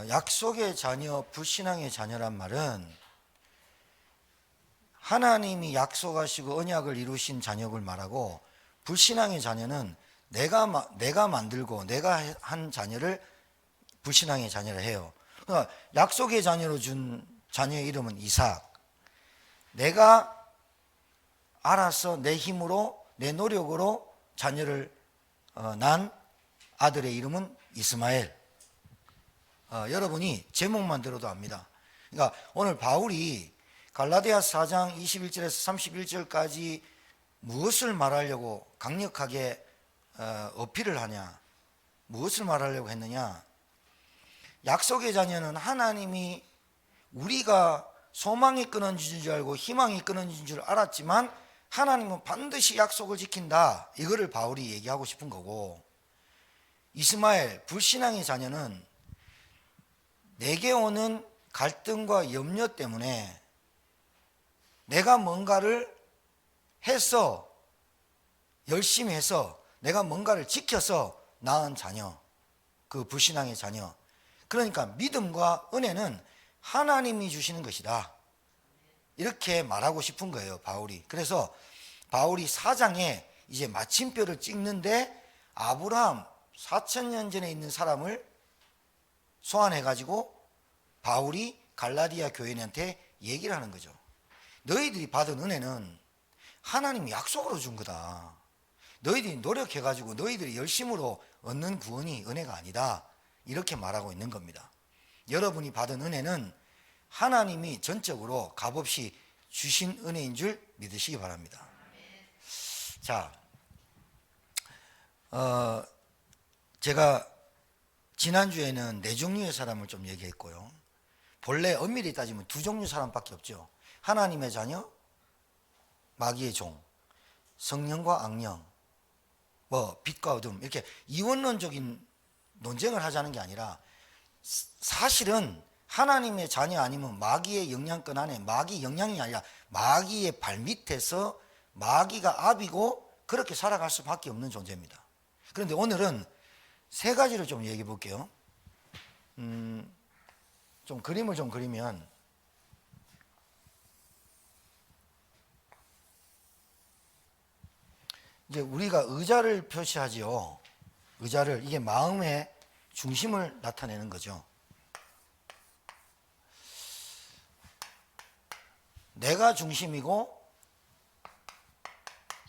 약속의 자녀, 불신앙의 자녀란 말은 하나님이 약속하시고 언약을 이루신 자녀를 말하고, 불신앙의 자녀는 내가 만들고 내가 한 자녀를 불신앙의 자녀라 해요. 그러니까 약속의 자녀로 준 자녀의 이름은 이삭. 내가 알아서 내 힘으로 내 노력으로 자녀를 난 아들의 이름은 이스마엘. 여러분이 제목만 들어도 압니다. 그러니까 오늘 바울이 갈라디아서 4장 21절에서 31절까지 무엇을 말하려고 강력하게 어필을 하냐, 무엇을 말하려고 했느냐. 약속의 자녀는 하나님이 우리가 소망이 끊어진 줄 알고 희망이 끊어진 줄 알았지만 하나님은 반드시 약속을 지킨다, 이거를 바울이 얘기하고 싶은 거고, 이스마엘 불신앙의 자녀는 내게 오는 갈등과 염려 때문에 내가 뭔가를 해서, 열심히 해서 내가 뭔가를 지켜서 낳은 자녀, 그 불신앙의 자녀. 그러니까 믿음과 은혜는 하나님이 주시는 것이다, 이렇게 말하고 싶은 거예요, 바울이. 그래서 바울이 4장에 이제 마침표를 찍는데 아브라함 4000년 전에 있는 사람을 소환해가지고 바울이 갈라디아 교인한테 얘기를 하는 거죠. 너희들이 받은 은혜는 하나님이 약속으로 준 거다. 너희들이 노력해가지고 너희들이 열심으로 얻는 구원이 은혜가 아니다, 이렇게 말하고 있는 겁니다. 여러분이 받은 은혜는 하나님이 전적으로 값없이 주신 은혜인 줄 믿으시기 바랍니다. 자, 제가 지난주에는 4종류의 사람을 좀 얘기했고요. 본래 엄밀히 따지면 2종류 사람밖에 없죠. 하나님의 자녀, 마귀의 종, 성령과 악령, 빛과 어둠, 이렇게 이원론적인 논쟁을 하자는 게 아니라, 사실은 하나님의 자녀 아니면 마귀의 영향권 안에, 마귀 영향이 아니라 마귀의 발밑에서 마귀가 압이고 그렇게 살아갈 수밖에 없는 존재입니다. 그런데 오늘은 3가지를 좀 얘기해 볼게요. 좀 그림을 좀 그리면, 이제 우리가 의자를 표시하지요. 의자를, 이게 마음의 중심을 나타내는 거죠. 내가 중심이고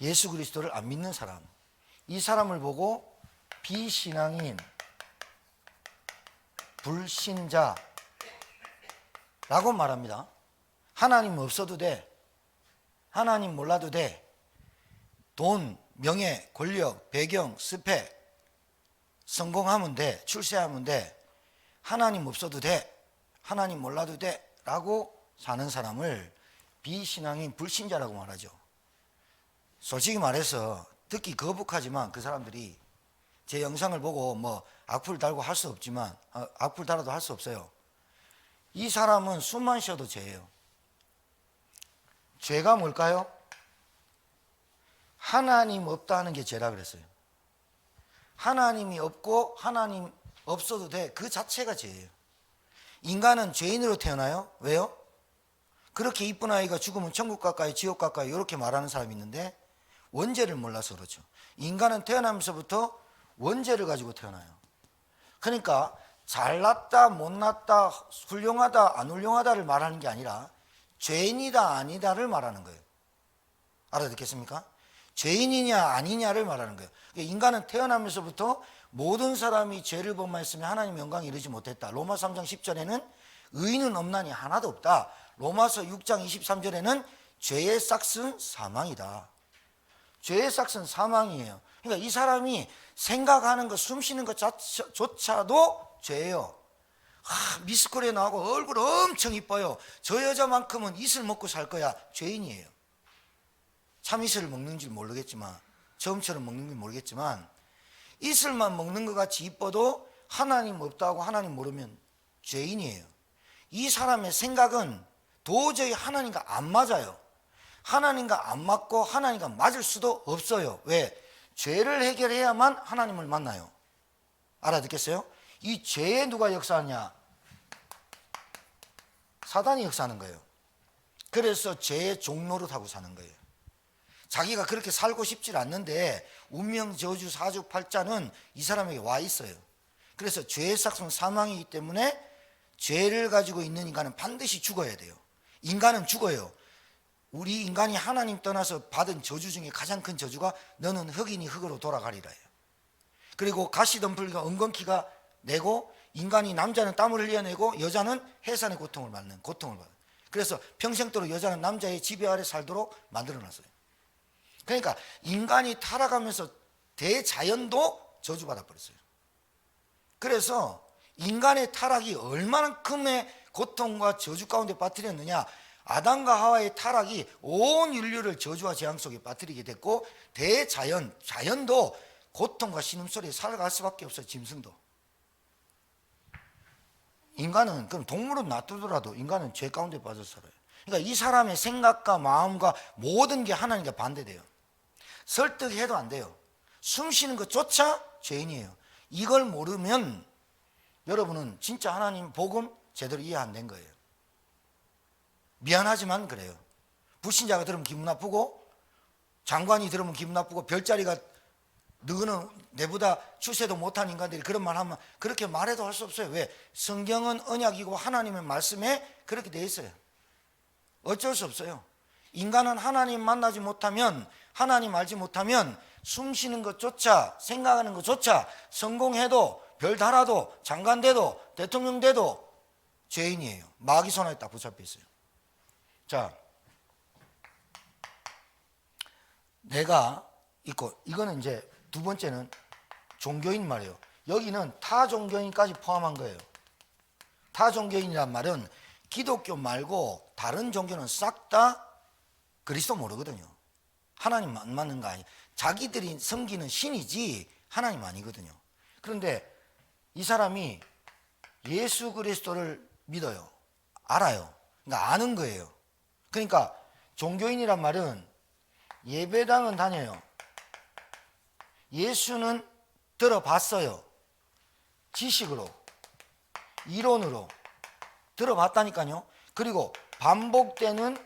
예수 그리스도를 안 믿는 사람, 이 사람을 보고 비신앙인, 불신자라고 말합니다. 하나님 없어도 돼, 하나님 몰라도 돼, 돈, 명예, 권력, 배경, 스펙, 성공하면 돼, 출세하면 돼, 하나님 없어도 돼, 하나님 몰라도 돼 라고 사는 사람을 비신앙인, 불신자라고 말하죠. 솔직히 말해서 듣기 거북하지만 그 사람들이 제 영상을 보고 악플 달고 할 수 없지만, 악플 달아도 할 수 없어요. 이 사람은 숨만 쉬어도 죄예요. 죄가 뭘까요? 하나님 없다 하는 게 죄라 그랬어요. 하나님이 없고 하나님 없어도 돼, 그 자체가 죄예요. 인간은 죄인으로 태어나요. 왜요? 그렇게 이쁜 아이가 죽으면 천국 가까이 지옥 가까이 이렇게 말하는 사람이 있는데, 원죄를 몰라서 그렇죠. 인간은 태어나면서부터 원죄를 가지고 태어나요. 그러니까 잘났다 못났다 훌륭하다 안 훌륭하다를 말하는 게 아니라 죄인이다 아니다를 말하는 거예요. 알아듣겠습니까? 죄인이냐 아니냐를 말하는 거예요. 인간은 태어나면서부터 모든 사람이 죄를 범하였으면 하나님 영광에 이르지 못했다. 로마서 3장 10절에는 의인은 없나니 하나도 없다. 로마서 6장 23절에는 죄의 싹은 사망이다. 죄의 싹은 사망이에요. 그러니까 이 사람이 생각하는 것, 숨 쉬는 것조차도 죄예요. 미스코리에 나오고 얼굴 엄청 이뻐요. 저 여자만큼은 이슬 먹고 살 거야. 죄인이에요. 참이슬을 먹는 줄 모르겠지만, 처음처럼 먹는 줄 모르겠지만, 이슬만 먹는 것 같이 이뻐도 하나님 없다고 하나님 모르면 죄인이에요. 이 사람의 생각은 도저히 하나님과 안 맞아요. 하나님과 안 맞고 하나님과 맞을 수도 없어요. 왜? 죄를 해결해야만 하나님을 만나요. 알아듣겠어요? 이 죄에 누가 역사하냐? 사단이 역사하는 거예요. 그래서 죄의 종노릇하고 사는 거예요. 자기가 그렇게 살고 싶지 않는데 운명, 저주, 사주, 팔자는 이 사람에게 와 있어요. 그래서 죄의 삭은 사망이기 때문에 죄를 가지고 있는 인간은 반드시 죽어야 돼요. 인간은 죽어요. 우리 인간이 하나님 떠나서 받은 저주 중에 가장 큰 저주가 너는 흙이니 흙으로 돌아가리라예요. 그리고 가시덤불과 은건키가 내고 인간이 남자는 땀을 흘려내고 여자는 해산의 고통을 받는 고통을 받아요. 그래서 평생도록 여자는 남자의 지배 아래 살도록 만들어놨어요. 그러니까 인간이 타락하면서 대자연도 저주받아 버렸어요. 그래서 인간의 타락이 얼마만큼의 고통과 저주 가운데 빠뜨렸느냐? 아담과 하와의 타락이 온 인류를 저주와 재앙 속에 빠뜨리게 됐고 자연도 고통과 신음소리에 살아갈 수밖에 없어요. 짐승도. 인간은 그럼 동물은 놔두더라도 인간은 죄 가운데 빠져 살아요. 그러니까 이 사람의 생각과 마음과 모든 게 하나님과 반대돼요. 설득해도 안 돼요. 숨 쉬는 것조차 죄인이에요. 이걸 모르면 여러분은 진짜 하나님 복음 제대로 이해 안 된 거예요. 미안하지만 그래요. 불신자가 들으면 기분 나쁘고 장관이 들으면 기분 나쁘고 별자리가 너는 내보다 출세도 못한 인간들이 그런 말 하면 그렇게 말해도 할 수 없어요. 왜? 성경은 언약이고 하나님의 말씀에 그렇게 돼 있어요. 어쩔 수 없어요. 인간은 하나님 만나지 못하면 하나님 알지 못하면 숨 쉬는 것조차 생각하는 것조차 성공해도 별 달아도 장관 돼도 대통령 돼도 죄인이에요. 마귀 손에 딱 붙잡혀 있어요. 자, 내가 있고 이거는 이제 두 번째는 종교인 말이에요. 여기는 타 종교인까지 포함한 거예요. 타 종교인이란 말은 기독교 말고 다른 종교는 싹 다 그리스도 모르거든요. 하나님 안 맞는 거 아니에요. 자기들이 섬기는 신이지 하나님 아니거든요. 그런데 이 사람이 예수 그리스도를 믿어요. 알아요. 그러니까 아는 거예요. 그러니까 종교인이란 말은 예배당은 다녀요. 예수는 들어봤어요. 지식으로, 이론으로 들어봤다니까요. 그리고 반복되는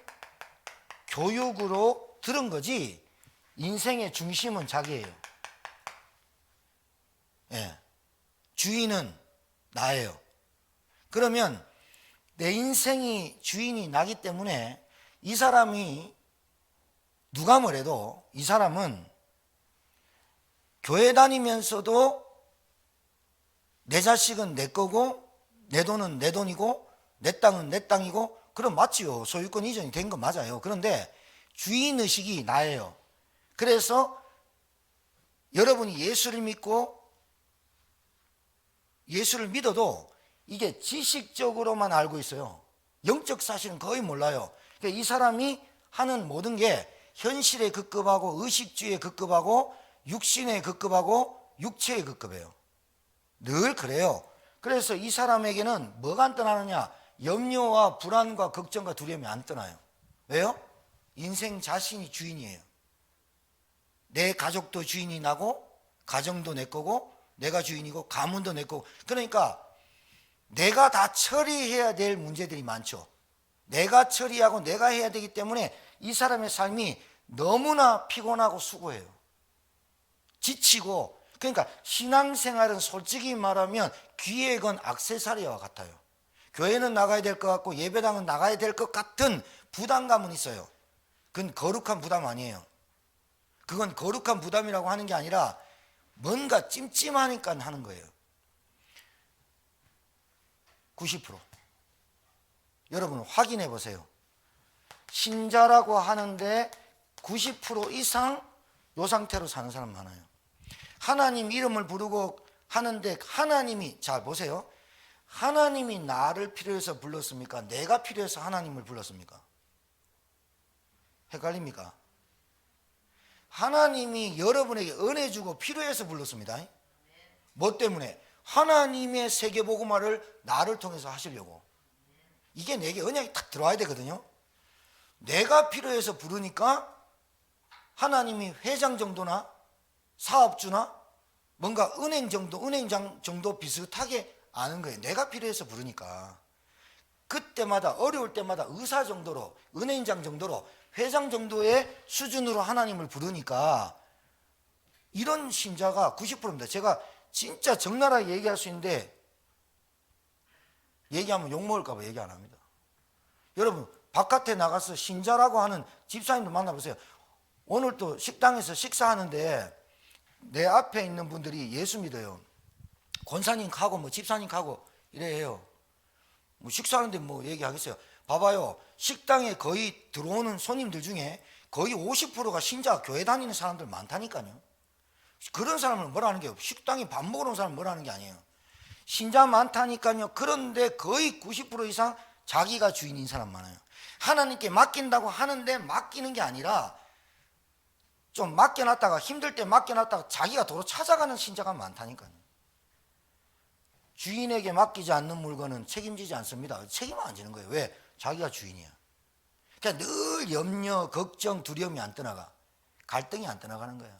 교육으로 들은 거지 인생의 중심은 자기예요. 예. 주인은 나예요. 그러면 내 인생이 주인이 나기 때문에 이 사람이 누가 뭐래도 이 사람은 교회 다니면서도 내 자식은 내 거고 내 돈은 내 돈이고 내 땅은 내 땅이고 그럼 맞지요. 소유권 이전이 된 건 맞아요. 그런데 주인의식이 나예요. 그래서 여러분이 예수를 믿고 예수를 믿어도 이게 지식적으로만 알고 있어요. 영적 사실은 거의 몰라요. 그러니까 이 사람이 하는 모든 게 현실에 급급하고 의식주의에 급급하고 육신에 급급하고 육체에 급급해요. 늘 그래요. 그래서 이 사람에게는 뭐가 안 떠나느냐? 염려와 불안과 걱정과 두려움이 안 떠나요. 왜요? 인생 자신이 주인이에요. 내 가족도 주인이 나고 가정도 내 거고 내가 주인이고 가문도 내 거고 그러니까 내가 다 처리해야 될 문제들이 많죠. 내가 처리하고 내가 해야 되기 때문에 이 사람의 삶이 너무나 피곤하고 수고해요. 지치고 그러니까 신앙생활은 솔직히 말하면 귀에 건 액세서리와 같아요. 교회는 나가야 될 것 같고 예배당은 나가야 될 것 같은 부담감은 있어요. 그건 거룩한 부담 아니에요. 그건 거룩한 부담이라고 하는 게 아니라 뭔가 찜찜하니까 하는 거예요. 90% 여러분 확인해 보세요. 신자라고 하는데 90% 이상 이 상태로 사는 사람 많아요. 하나님 이름을 부르고 하는데 하나님이 자 보세요. 하나님이 나를 필요해서 불렀습니까? 내가 필요해서 하나님을 불렀습니까? 헷갈립니까? 하나님이 여러분에게 은혜 주고 필요해서 불렀습니다. 뭐 때문에? 하나님의 세계복음화를 나를 통해서 하시려고. 이게 내게 언약이 딱 들어와야 되거든요. 내가 필요해서 부르니까 하나님이 회장 정도나 사업주나 뭔가 은행장 정도 비슷하게 아는 거예요. 내가 필요해서 부르니까. 그때마다 어려울 때마다 의사 정도로, 은행장 정도로, 회장 정도의 수준으로 하나님을 부르니까 이런 신자가 90%입니다. 제가 진짜 적나라하게 얘기할 수 있는데 얘기하면 욕먹을까 봐 얘기 안 합니다. 여러분 바깥에 나가서 신자라고 하는 집사님들 만나보세요. 오늘 또 식당에서 식사하는데 내 앞에 있는 분들이 예수 믿어요. 권사님 가고 뭐 집사님 가고 이래요. 뭐 식사하는데 뭐 얘기하겠어요. 봐봐요. 식당에 거의 들어오는 손님들 중에 거의 50%가 신자 교회 다니는 사람들 많다니까요. 그런 사람을 뭐라는 게 식당에 밥 먹으러 온 사람을 뭐라는 게 아니에요. 신자 많다니까요. 그런데 거의 90% 이상 자기가 주인인 사람 많아요. 하나님께 맡긴다고 하는데 맡기는 게 아니라 좀 맡겨놨다가 힘들 때 맡겨놨다가 자기가 도로 찾아가는 신자가 많다니까요. 주인에게 맡기지 않는 물건은 책임지지 않습니다. 책임 안 지는 거예요. 왜? 자기가 주인이야. 그러니까 늘 염려, 걱정, 두려움이 안 떠나가. 갈등이 안 떠나가는 거야.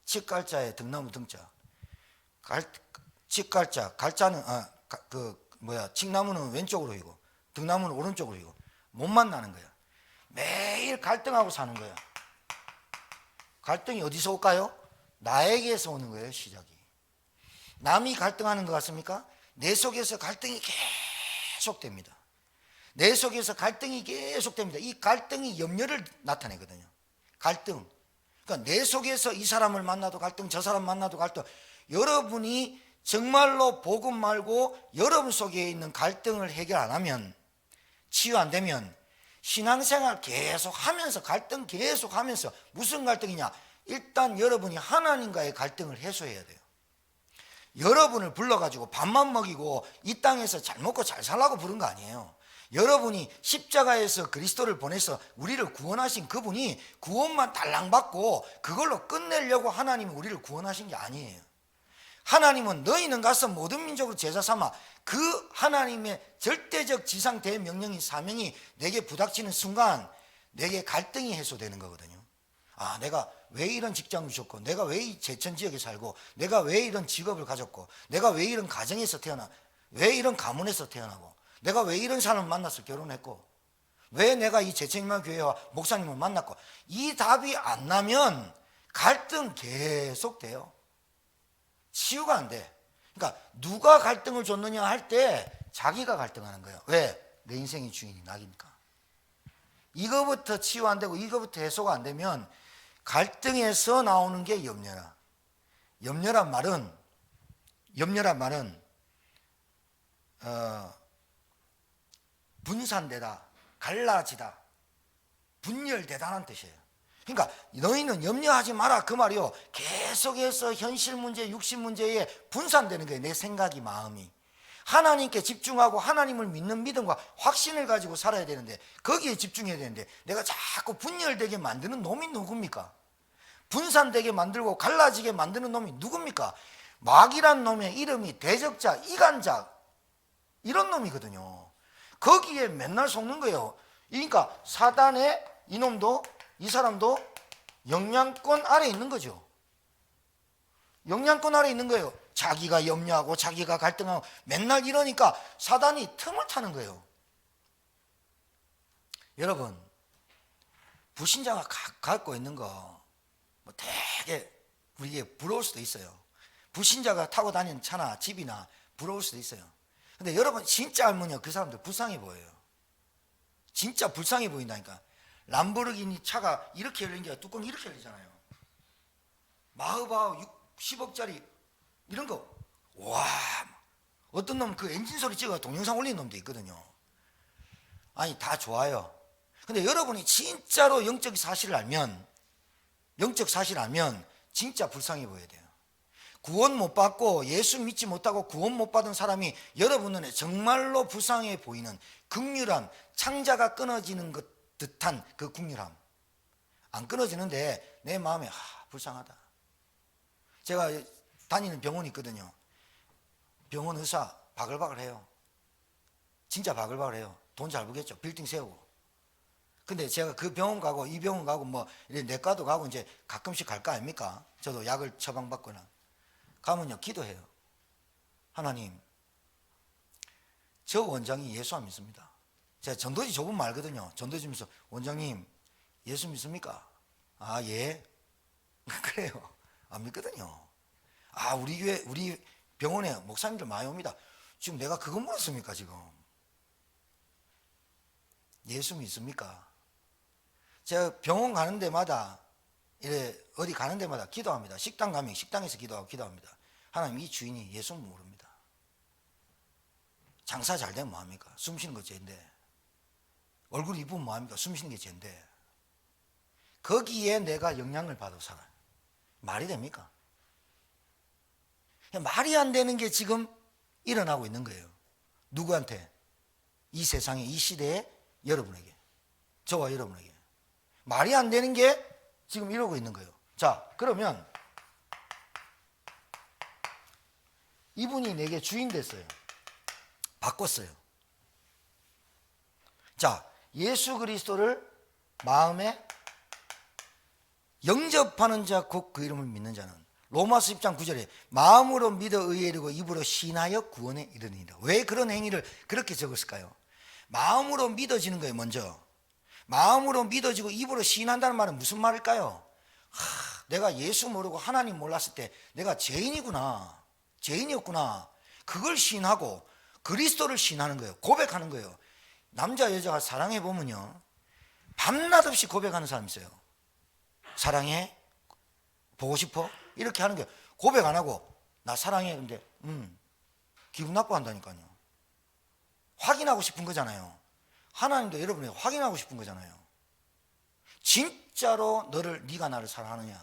칡갈자에 등나무 등자. 칡갈자, 갈자는 칡나무는 왼쪽으로 이고 등나무는 오른쪽으로 이고 못 만나는 거야. 매일 갈등하고 사는 거야. 갈등이 어디서 올까요? 나에게서 오는 거예요, 시작이. 남이 갈등하는 것 같습니까? 내 속에서 갈등이 계속됩니다. 내 속에서 갈등이 계속됩니다. 이 갈등이 염려를 나타내거든요. 갈등. 그러니까 내 속에서 이 사람을 만나도 갈등, 저 사람 만나도 갈등. 여러분이 정말로 복음 말고 여러분 속에 있는 갈등을 해결 안 하면, 치유 안 되면 신앙생활 계속 하면서 갈등 계속 하면서 무슨 갈등이냐? 일단 여러분이 하나님과의 갈등을 해소해야 돼요. 여러분을 불러가지고 밥만 먹이고 이 땅에서 잘 먹고 잘 살라고 부른 거 아니에요. 여러분이 십자가에서 그리스도를 보내서 우리를 구원하신 그분이 구원만 달랑 받고 그걸로 끝내려고 하나님이 우리를 구원하신 게 아니에요. 하나님은 너희는 가서 모든 민족을 제자 삼아 그 하나님의 절대적 지상 대명령인 사명이 내게 부닥치는 순간 내게 갈등이 해소되는 거거든요. 아, 내가 왜 이런 직장을 주셨고, 내가 왜 이 제천 지역에 살고, 내가 왜 이런 직업을 가졌고, 내가 왜 이런 가정에서 태어나, 왜 이런 가문에서 태어나고, 내가 왜 이런 사람을 만나서 결혼했고, 왜 내가 이 제천이만 교회와 목사님을 만났고, 이 답이 안 나면 갈등 계속돼요. 치유가 안 돼. 그러니까 누가 갈등을 줬느냐 할 때 자기가 갈등하는 거예요. 왜? 내 인생의 주인이 나니까. 이거부터 치유 안 되고 이거부터 해소가 안 되면 갈등에서 나오는 게 염려라. 염려란 말은 분산되다, 갈라지다, 분열되다는 뜻이에요. 그러니까 너희는 염려하지 마라 그 말이요. 계속해서 현실 문제, 육신 문제에 분산되는 거예요. 내 생각이, 마음이. 하나님께 집중하고 하나님을 믿는 믿음과 확신을 가지고 살아야 되는데 거기에 집중해야 되는데 내가 자꾸 분열되게 만드는 놈이 누굽니까? 분산되게 만들고 갈라지게 만드는 놈이 누굽니까? 마귀란 놈의 이름이 대적자, 이간자 이런 놈이거든요. 거기에 맨날 속는 거예요. 그러니까 사단의 이놈도 이 사람도 영향권 아래 있는 거죠. 영향권 아래 있는 거예요. 자기가 염려하고 자기가 갈등하고 맨날 이러니까 사단이 틈을 타는 거예요. 여러분, 불신자가 갖고 있는 거 뭐 되게 우리에게 부러울 수도 있어요. 불신자가 타고 다니는 차나 집이나 부러울 수도 있어요. 근데 여러분 진짜 알면요, 그 사람들 불쌍해 보여요. 진짜 불쌍해 보인다니까. 람보르기니 차가 이렇게 열리는 게 아니라 뚜껑이 이렇게 열리잖아요. 마흐바흐 10억짜리 이런 거, 와, 어떤 놈 그 엔진 소리 찍어 동영상 올리는 놈도 있거든요. 아니, 다 좋아요. 근데 여러분이 진짜로 영적 사실을 알면 진짜 불쌍해 보여야 돼요. 구원 못 받고 예수 믿지 못하고 구원 못 받은 사람이 여러분 눈에 정말로 불쌍해 보이는 긍휼함, 창자가 끊어지는 것 듯한 그 긍휼함 안 끊어지는데 내 마음에 불쌍하다. 제가 다니는 병원이 있거든요. 병원 의사 바글바글 해요. 진짜 바글바글 해요. 돈 잘 벌겠죠. 빌딩 세우고. 근데 제가 그 병원 가고 이 병원 가고 뭐 내과도 가고 이제 가끔씩 갈 거 아닙니까? 저도 약을 처방받거나 가면요 기도해요. 하나님, 저 원장이 예수 안 믿습니다. 제가 전도지 좁은 말거든요. 전도지면서 원장님 예수 믿습니까? 아 예. 그래요. 안 믿거든요. 아 우리 교회 우리 병원에 목사님들 많이 옵니다. 지금 내가 그거 물었습니까 지금? 예수 믿습니까? 제가 병원 가는 데마다 어디 가는 데마다 기도합니다. 식당 가면 식당에서 기도합니다. 하나님 이 주인이 예수 모릅니다. 장사 잘 되면 뭐합니까? 숨 쉬는 거 죄인데. 얼굴 이쁘면 뭐합니까? 숨 쉬는 게 죄인데. 거기에 내가 영향을 받아 살아요. 말이 됩니까? 말이 안 되는 게 지금 일어나고 있는 거예요. 누구한테? 이 세상에, 이 시대에 여러분에게, 저와 여러분에게 말이 안 되는 게 지금 이러고 있는 거예요. 자, 그러면 이분이 내게 주인 됐어요. 바꿨어요. 자, 예수 그리스도를 마음에 영접하는 자 곧 그 이름을 믿는 자는 로마서 10장 9절에 마음으로 믿어 의에 이르고 입으로 신하여 구원에 이르니라. 왜 그런 행위를 그렇게 적었을까요? 마음으로 믿어지는 거예요. 먼저 마음으로 믿어지고 입으로 신한다는 말은 무슨 말일까요? 내가 예수 모르고 하나님 몰랐을 때 내가 죄인이구나, 죄인이었구나, 그걸 신하고 그리스도를 신하는 거예요. 고백하는 거예요. 남자 여자가 사랑해 보면요 밤낮 없이 고백하는 사람 있어요. 사랑해? 보고 싶어? 이렇게 하는 게 고백 안 하고 나 사랑해. 근데 기분 나빠한다니까요. 확인하고 싶은 거잖아요. 하나님도 여러분이 확인하고 싶은 거잖아요. 진짜로 네가 나를 사랑하느냐.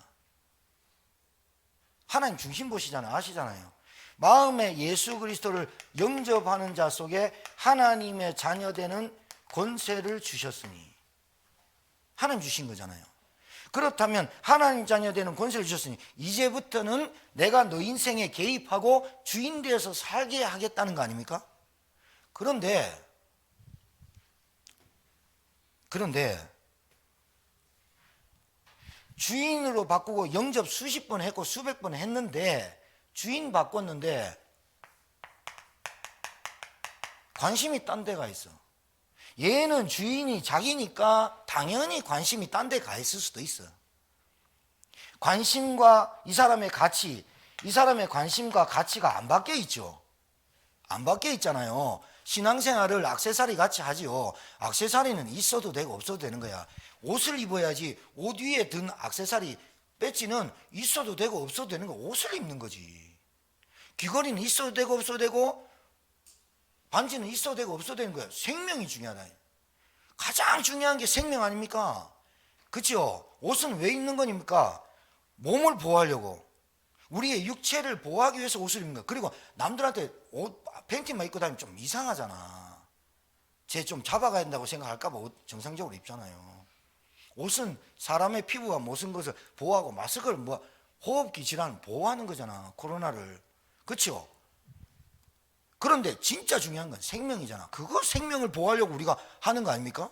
하나님 중심 보시잖아요. 아시잖아요. 마음에 예수 그리스도를 영접하는 자 속에 하나님의 자녀되는 권세를 주셨으니, 하나님 주신 거잖아요. 그렇다면 하나님 자녀 되는 권세를 주셨으니 이제부터는 내가 너 인생에 개입하고 주인 되어서 살게 하겠다는 거 아닙니까? 그런데 주인으로 바꾸고 영접 수십 번 했고 수백 번 했는데 주인 바꿨는데 관심이 딴 데가 있어. 얘는 주인이 자기니까 당연히 관심이 딴 데 가 있을 수도 있어. 관심과 이 사람의 가치, 이 사람의 관심과 가치가 안 바뀌어 있죠. 안 바뀌어 있잖아요. 신앙생활을 액세서리 같이 하지요. 액세서리는 있어도 되고 없어도 되는 거야. 옷을 입어야지 옷 위에 든 액세서리 배지는 있어도 되고 없어도 되는 거. 옷을 입는 거지. 귀걸이는 있어도 되고 없어도 되고 반지는 있어도 되고 없어도 되는 거야. 생명이 중요하다. 가장 중요한 게 생명 아닙니까? 그렇죠? 옷은 왜 입는 겁니까? 몸을 보호하려고. 우리의 육체를 보호하기 위해서 옷을 입는 거야. 그리고 남들한테 옷 팬티만 입고 다니면 좀 이상하잖아. 쟤 좀 잡아가야 된다고 생각할까 봐 옷 정상적으로 입잖아요. 옷은 사람의 피부와 모든 것을 보호하고, 마스크를 호흡기 질환을 보호하는 거잖아. 코로나를. 그렇죠? 그런데 진짜 중요한 건 생명이잖아. 그거 생명을 보호하려고 우리가 하는 거 아닙니까?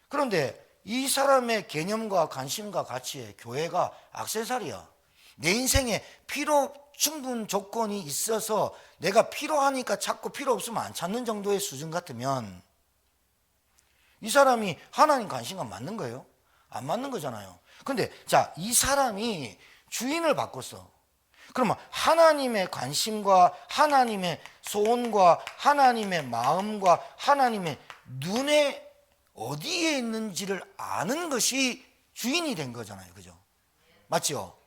그런데 이 사람의 개념과 관심과 가치에 교회가 액세서리야. 내 인생에 필요 충분 조건이 있어서 내가 필요하니까 찾고 필요 없으면 안 찾는 정도의 수준 같으면 이 사람이 하나님 관심과 맞는 거예요? 안 맞는 거잖아요. 근데 자, 이 사람이 주인을 바꿨어. 그러면 하나님의 관심과 하나님의 소원과 하나님의 마음과 하나님의 눈에 어디에 있는지를 아는 것이 주인이 된 거잖아요. 그죠? 맞죠?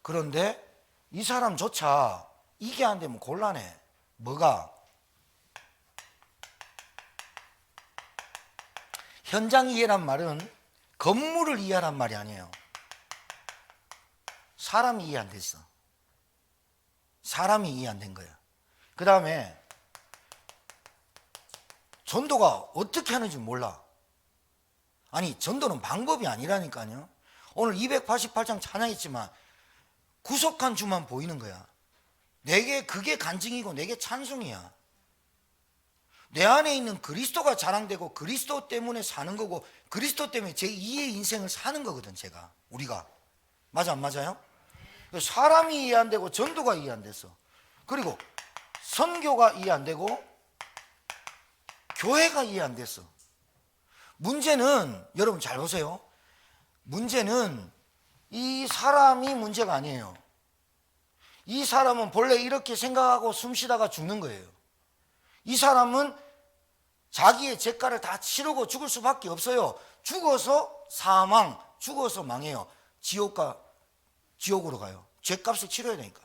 그런데 이 사람조차 이게 안 되면 곤란해. 뭐가? 현장 이해란 말은 건물을 이해하란 말이 아니에요. 사람이 이해 안 됐어. 사람이 이해 안 된 거야. 그 다음에 전도가 어떻게 하는지 몰라. 아니, 전도는 방법이 아니라니까요. 오늘 288장 찬양했지만 구속한 주만 보이는 거야. 내게 그게 간증이고 내게 찬송이야. 내 안에 있는 그리스도가 자랑되고 그리스도 때문에 사는 거고 그리스도 때문에 제2의 인생을 사는 거거든. 제가 우리가 맞아 안 맞아요? 사람이 이해 안 되고 전도가 이해 안 됐어. 그리고 선교가 이해 안 되고 교회가 이해 안 됐어. 문제는 여러분 잘 보세요. 문제는 이 사람이 문제가 아니에요. 이 사람은 본래 이렇게 생각하고 숨 쉬다가 죽는 거예요. 이 사람은 자기의 죄가를 다 치르고 죽을 수밖에 없어요. 죽어서 사망, 죽어서 망해요. 지옥으로 가요. 죄값을 치러야 되니까.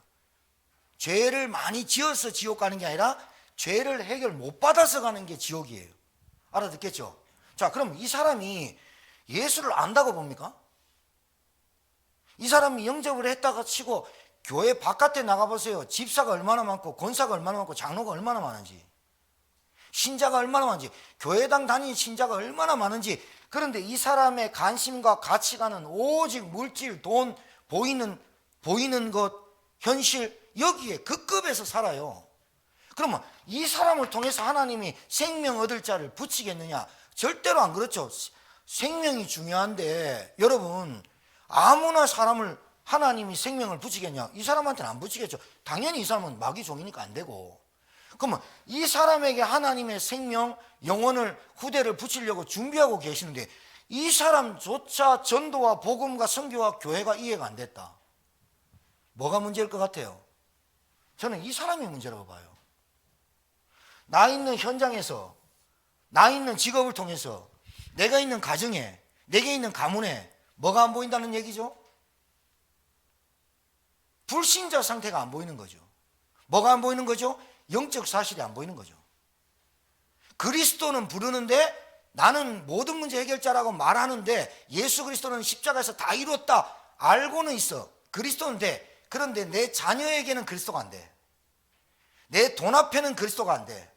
죄를 많이 지어서 지옥 가는 게 아니라 죄를 해결 못 받아서 가는 게 지옥이에요. 알아듣겠죠? 자, 그럼 이 사람이 예수를 안다고 봅니까? 이 사람이 영접을 했다가 치고 교회 바깥에 나가보세요. 집사가 얼마나 많고 권사가 얼마나 많고 장로가 얼마나 많은지, 신자가 얼마나 많은지, 교회당 다니는 신자가 얼마나 많은지. 그런데 이 사람의 관심과 가치관은 오직 물질, 돈, 보이는 것, 현실, 여기에 그 급에서 살아요. 그러면 이 사람을 통해서 하나님이 생명 얻을 자를 붙이겠느냐? 절대로 안 그렇죠. 생명이 중요한데 여러분, 아무나 사람을 하나님이 생명을 붙이겠냐? 이 사람한테는 안 붙이겠죠. 당연히 이 사람은 마귀 종이니까 안 되고. 그러면 이 사람에게 하나님의 생명, 영혼을, 후대를 붙이려고 준비하고 계시는데 이 사람조차 전도와 복음과 선교와 교회가 이해가 안 됐다. 뭐가 문제일 것 같아요? 저는 이 사람이 문제라고 봐요. 나 있는 현장에서, 나 있는 직업을 통해서, 내가 있는 가정에, 내게 있는 가문에 뭐가 안 보인다는 얘기죠? 불신자 상태가 안 보이는 거죠. 뭐가 안 보이는 거죠? 영적 사실이 안 보이는 거죠. 그리스도는 부르는데 나는 모든 문제 해결자라고 말하는데 예수 그리스도는 십자가에서 다 이뤘다 알고는 있어. 그리스도는 돼. 그런데 내 자녀에게는 그리스도가 안 돼. 내 돈 앞에는 그리스도가 안 돼.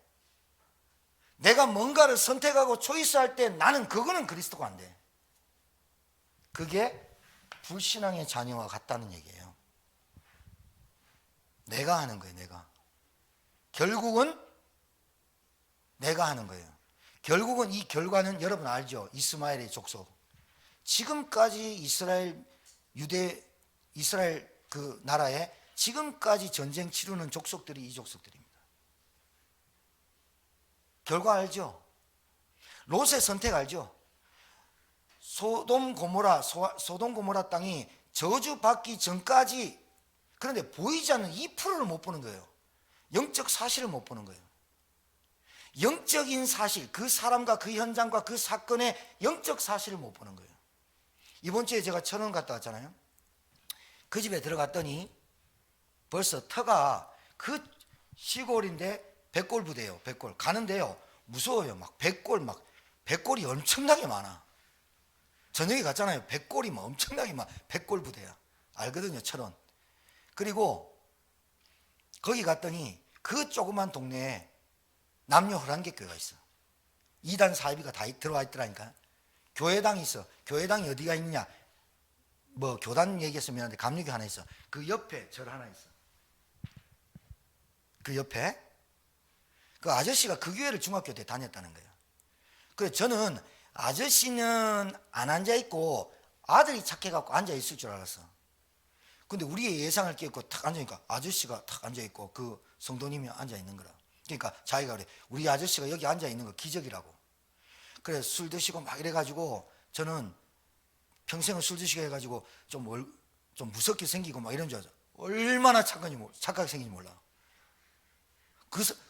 내가 뭔가를 선택하고 초이스할 때 나는 그거는 그리스도가 안 돼. 그게 불신앙의 자녀와 같다는 얘기예요. 내가 하는 거예요. 내가. 결국은 내가 하는 거예요. 결국은 이 결과는 여러분 알죠? 이스마엘의 족속. 지금까지 이스라엘 그 나라에 지금까지 전쟁 치르는 족속들이 이 족속들입니다. 결과 알죠? 롯의 선택 알죠? 소돔 고모라 땅이 저주받기 전까지, 그런데 보이지 않는 2%를 못 보는 거예요. 영적 사실을 못 보는 거예요. 영적인 사실, 그 사람과 그 현장과 그 사건의 영적 사실을 못 보는 거예요. 이번 주에 제가 천원 갔다 왔잖아요. 그 집에 들어갔더니 벌써 터가, 그 시골인데 백골 부대예요. 백골 가는데요 무서워요. 막 백골이 엄청나게 많아. 저녁에 갔잖아요. 백골이 막 엄청나게 많아. 백골 부대야. 알거든요. 철원. 그리고 거기 갔더니 그 조그만 동네에 남녀 호랑객 교회가 있어. 2단 사이비가 다 들어와 있더라니까. 교회당이 있어. 교회당이 어디가 있냐? 뭐 교단 얘기했으면 미안한데 감리교 하나 있어. 그 옆에 절 하나 있어. 그 옆에 그 아저씨가 그 교회를 중학교 때 다녔다는 거예요. 그래서 저는 아저씨는 안 앉아있고 아들이 착해갖고 앉아있을 줄 알았어. 근데 우리의 예상을 깨고 탁 앉으니까 아저씨가 탁 앉아있고 그 성도님이 앉아있는 거라. 그러니까 자기가 그래, 우리 아저씨가 여기 앉아있는 거 기적이라고. 그래 술 드시고 막 이래가지고 저는 평생을 술 드시게 해가지고 좀 무섭게 생기고 막 이런 줄 알았어. 얼마나 착하게 생긴지 몰라.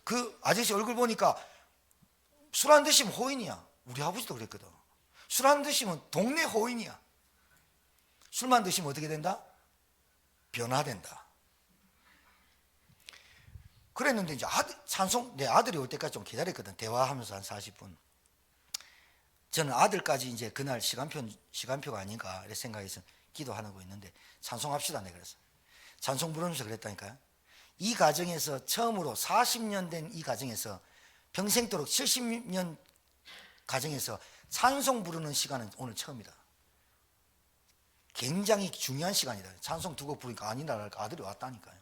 그 아저씨 얼굴 보니까 술 안 드시면 호인이야. 우리 아버지도 그랬거든. 술 안 드시면 동네 호인이야. 술만 드시면 어떻게 된다? 변화된다. 그랬는데 이제 내 아들이 올 때까지 좀 기다렸거든. 대화하면서 한 40분. 저는 아들까지 이제 그날 시간표가 아닌가 이렇게 생각해서 기도하고 있는데 찬송합시다 내가 그랬어. 찬송 부르면서 그랬다니까요. 이 가정에서 처음으로 40년 된 이 가정에서 평생도록 70년 가정에서 찬송 부르는 시간은 오늘 처음이다. 굉장히 중요한 시간이다. 찬송 두 곡 부르니까 아니라 아들이 왔다니까요.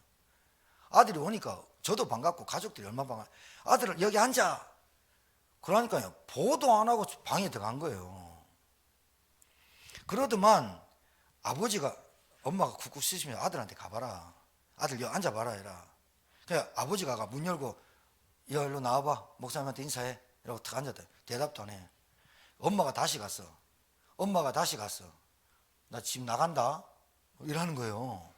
아들이 오니까 저도 반갑고 가족들이 얼마나 반가워. 아들을 여기 앉아. 그러니까요. 보도 안 하고 방에 들어간 거예요. 그러더만 아버지가 엄마가 쿡쿡 씻으면 아들한테 가봐라. 아들 여기 앉아봐라 해라. 그냥 아버지가 문 열고 일로 나와봐. 목사님한테 인사해. 이러고 탁 앉았다. 대답도 안 해. 엄마가 다시 갔어. 나 지금 나간다. 이러는 거예요.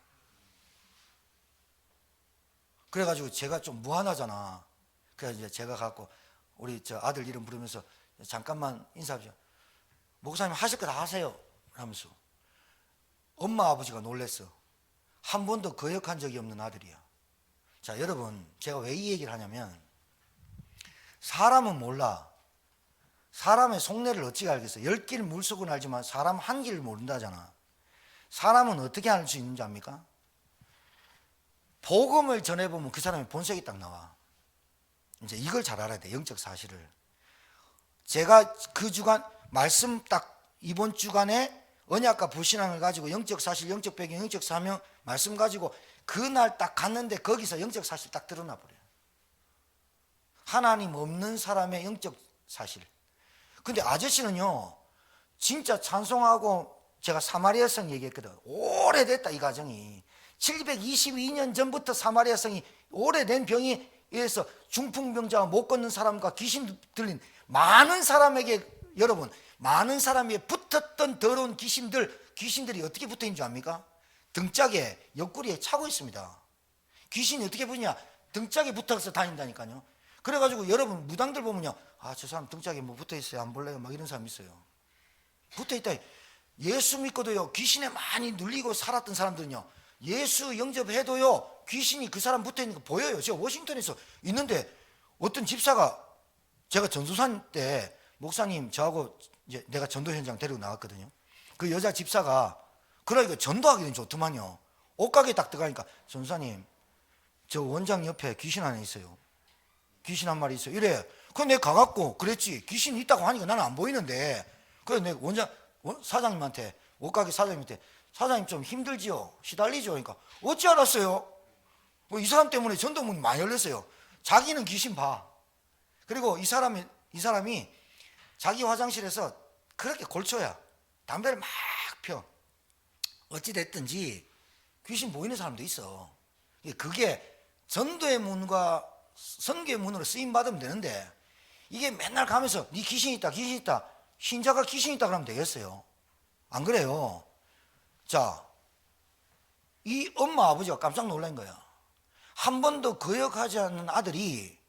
그래가지고 제가 좀 무안하잖아. 그래서 이제 제가 갖고 우리 저 아들 이름 부르면서 잠깐만 인사하죠. 목사님 하실 거 다 하세요. 하면서 엄마 아버지가 놀랬어. 한 번도 거역한 적이 없는 아들이야. 자, 여러분, 제가 왜 이 얘기를 하냐면 사람은 몰라. 사람의 속내를 어찌 알겠어. 10길 물속은 알지만 사람 한 길을 모른다잖아. 사람은 어떻게 알 수 있는지 압니까? 복음을 전해보면 그 사람의 본색이 딱 나와. 이제 이걸 잘 알아야 돼. 영적 사실을. 제가 그 주간 말씀 딱 이번 주간에 언약과 불신앙을 가지고 영적 사실, 영적 배경, 영적 사명 말씀 가지고 그날 딱 갔는데 거기서 영적 사실 딱 드러나 버려요. 하나님 없는 사람의 영적 사실. 근데 아저씨는요, 진짜 찬송하고 제가 사마리아 성 얘기했거든. 오래됐다, 이 가정이. 722년 전부터 사마리아 성이 오래된 병이 의해서 중풍병자와 못 걷는 사람과 귀신 들린 많은 사람에게, 여러분, 많은 사람에게 붙었던 더러운 귀신들이 어떻게 붙어 있는 줄 압니까? 등짝에, 옆구리에 차고 있습니다. 귀신이 어떻게 붙냐? 등짝에 붙어서 다닌다니까요. 그래가지고 여러분 무당들 보면요, 아, 저 사람 등짝에 뭐 붙어 있어요, 안 볼래요? 막 이런 사람 있어요. 붙어 있다. 예수 믿고도요, 귀신에 많이 눌리고 살았던 사람들은요, 예수 영접해도요, 귀신이 그 사람 붙어 있는 거 보여요. 제가 워싱턴에서 있는데 어떤 집사가, 제가 전도사님 때 목사님 저하고 이제 내가 전도 현장 데리고 나갔거든요. 그 여자 집사가 그러니까 전도하기는 좋더만요. 옷가게 딱 들어가니까, 전도사님 저 원장 옆에 귀신 하나 있어요. 귀신 한 마리 있어요. 이래. 그럼 내가 가갖고 그랬지. 귀신이 있다고 하니까 나는 안 보이는데. 그래서 내가 사장님한테, 옷가게 사장님한테, 사장님 좀 힘들지요? 시달리죠? 그러니까 어찌 알았어요? 뭐 이 사람 때문에 전도문이 많이 열렸어요. 자기는 귀신 봐. 그리고 이 사람이 자기 화장실에서 그렇게 골초야 담배를 막 펴. 어찌 됐든지 귀신 보이는 사람도 있어. 그게 전도의 문과 선교의 문으로 쓰임 받으면 되는데, 이게 맨날 가면서 네 귀신 있다, 신자가 귀신 있다 그러면 되겠어요? 안 그래요? 자, 이 엄마 아버지가 깜짝 놀란 거야. 한 번도 거역하지 않는 아들이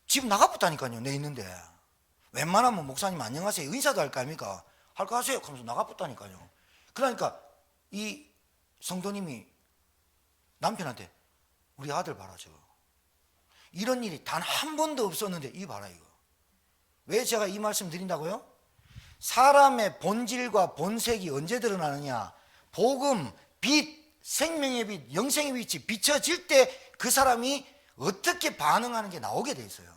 집 나가붙다니까요. 내 있는데 웬만하면 목사님 안녕하세요 인사도 할 거 아닙니까? 할 거 하세요 하면서 나가붙다니까요. 그러니까 이 성도님이 남편한테, 우리 아들 봐라, 저 이런 일이 단 한 번도 없었는데 이 봐라 이거. 왜 제가 이 말씀 드린다고요? 사람의 본질과 본색이 언제 드러나느냐? 복음, 빛, 생명의 빛, 영생의 빛이 비춰질 때 그 사람이 어떻게 반응하는 게 나오게 돼 있어요.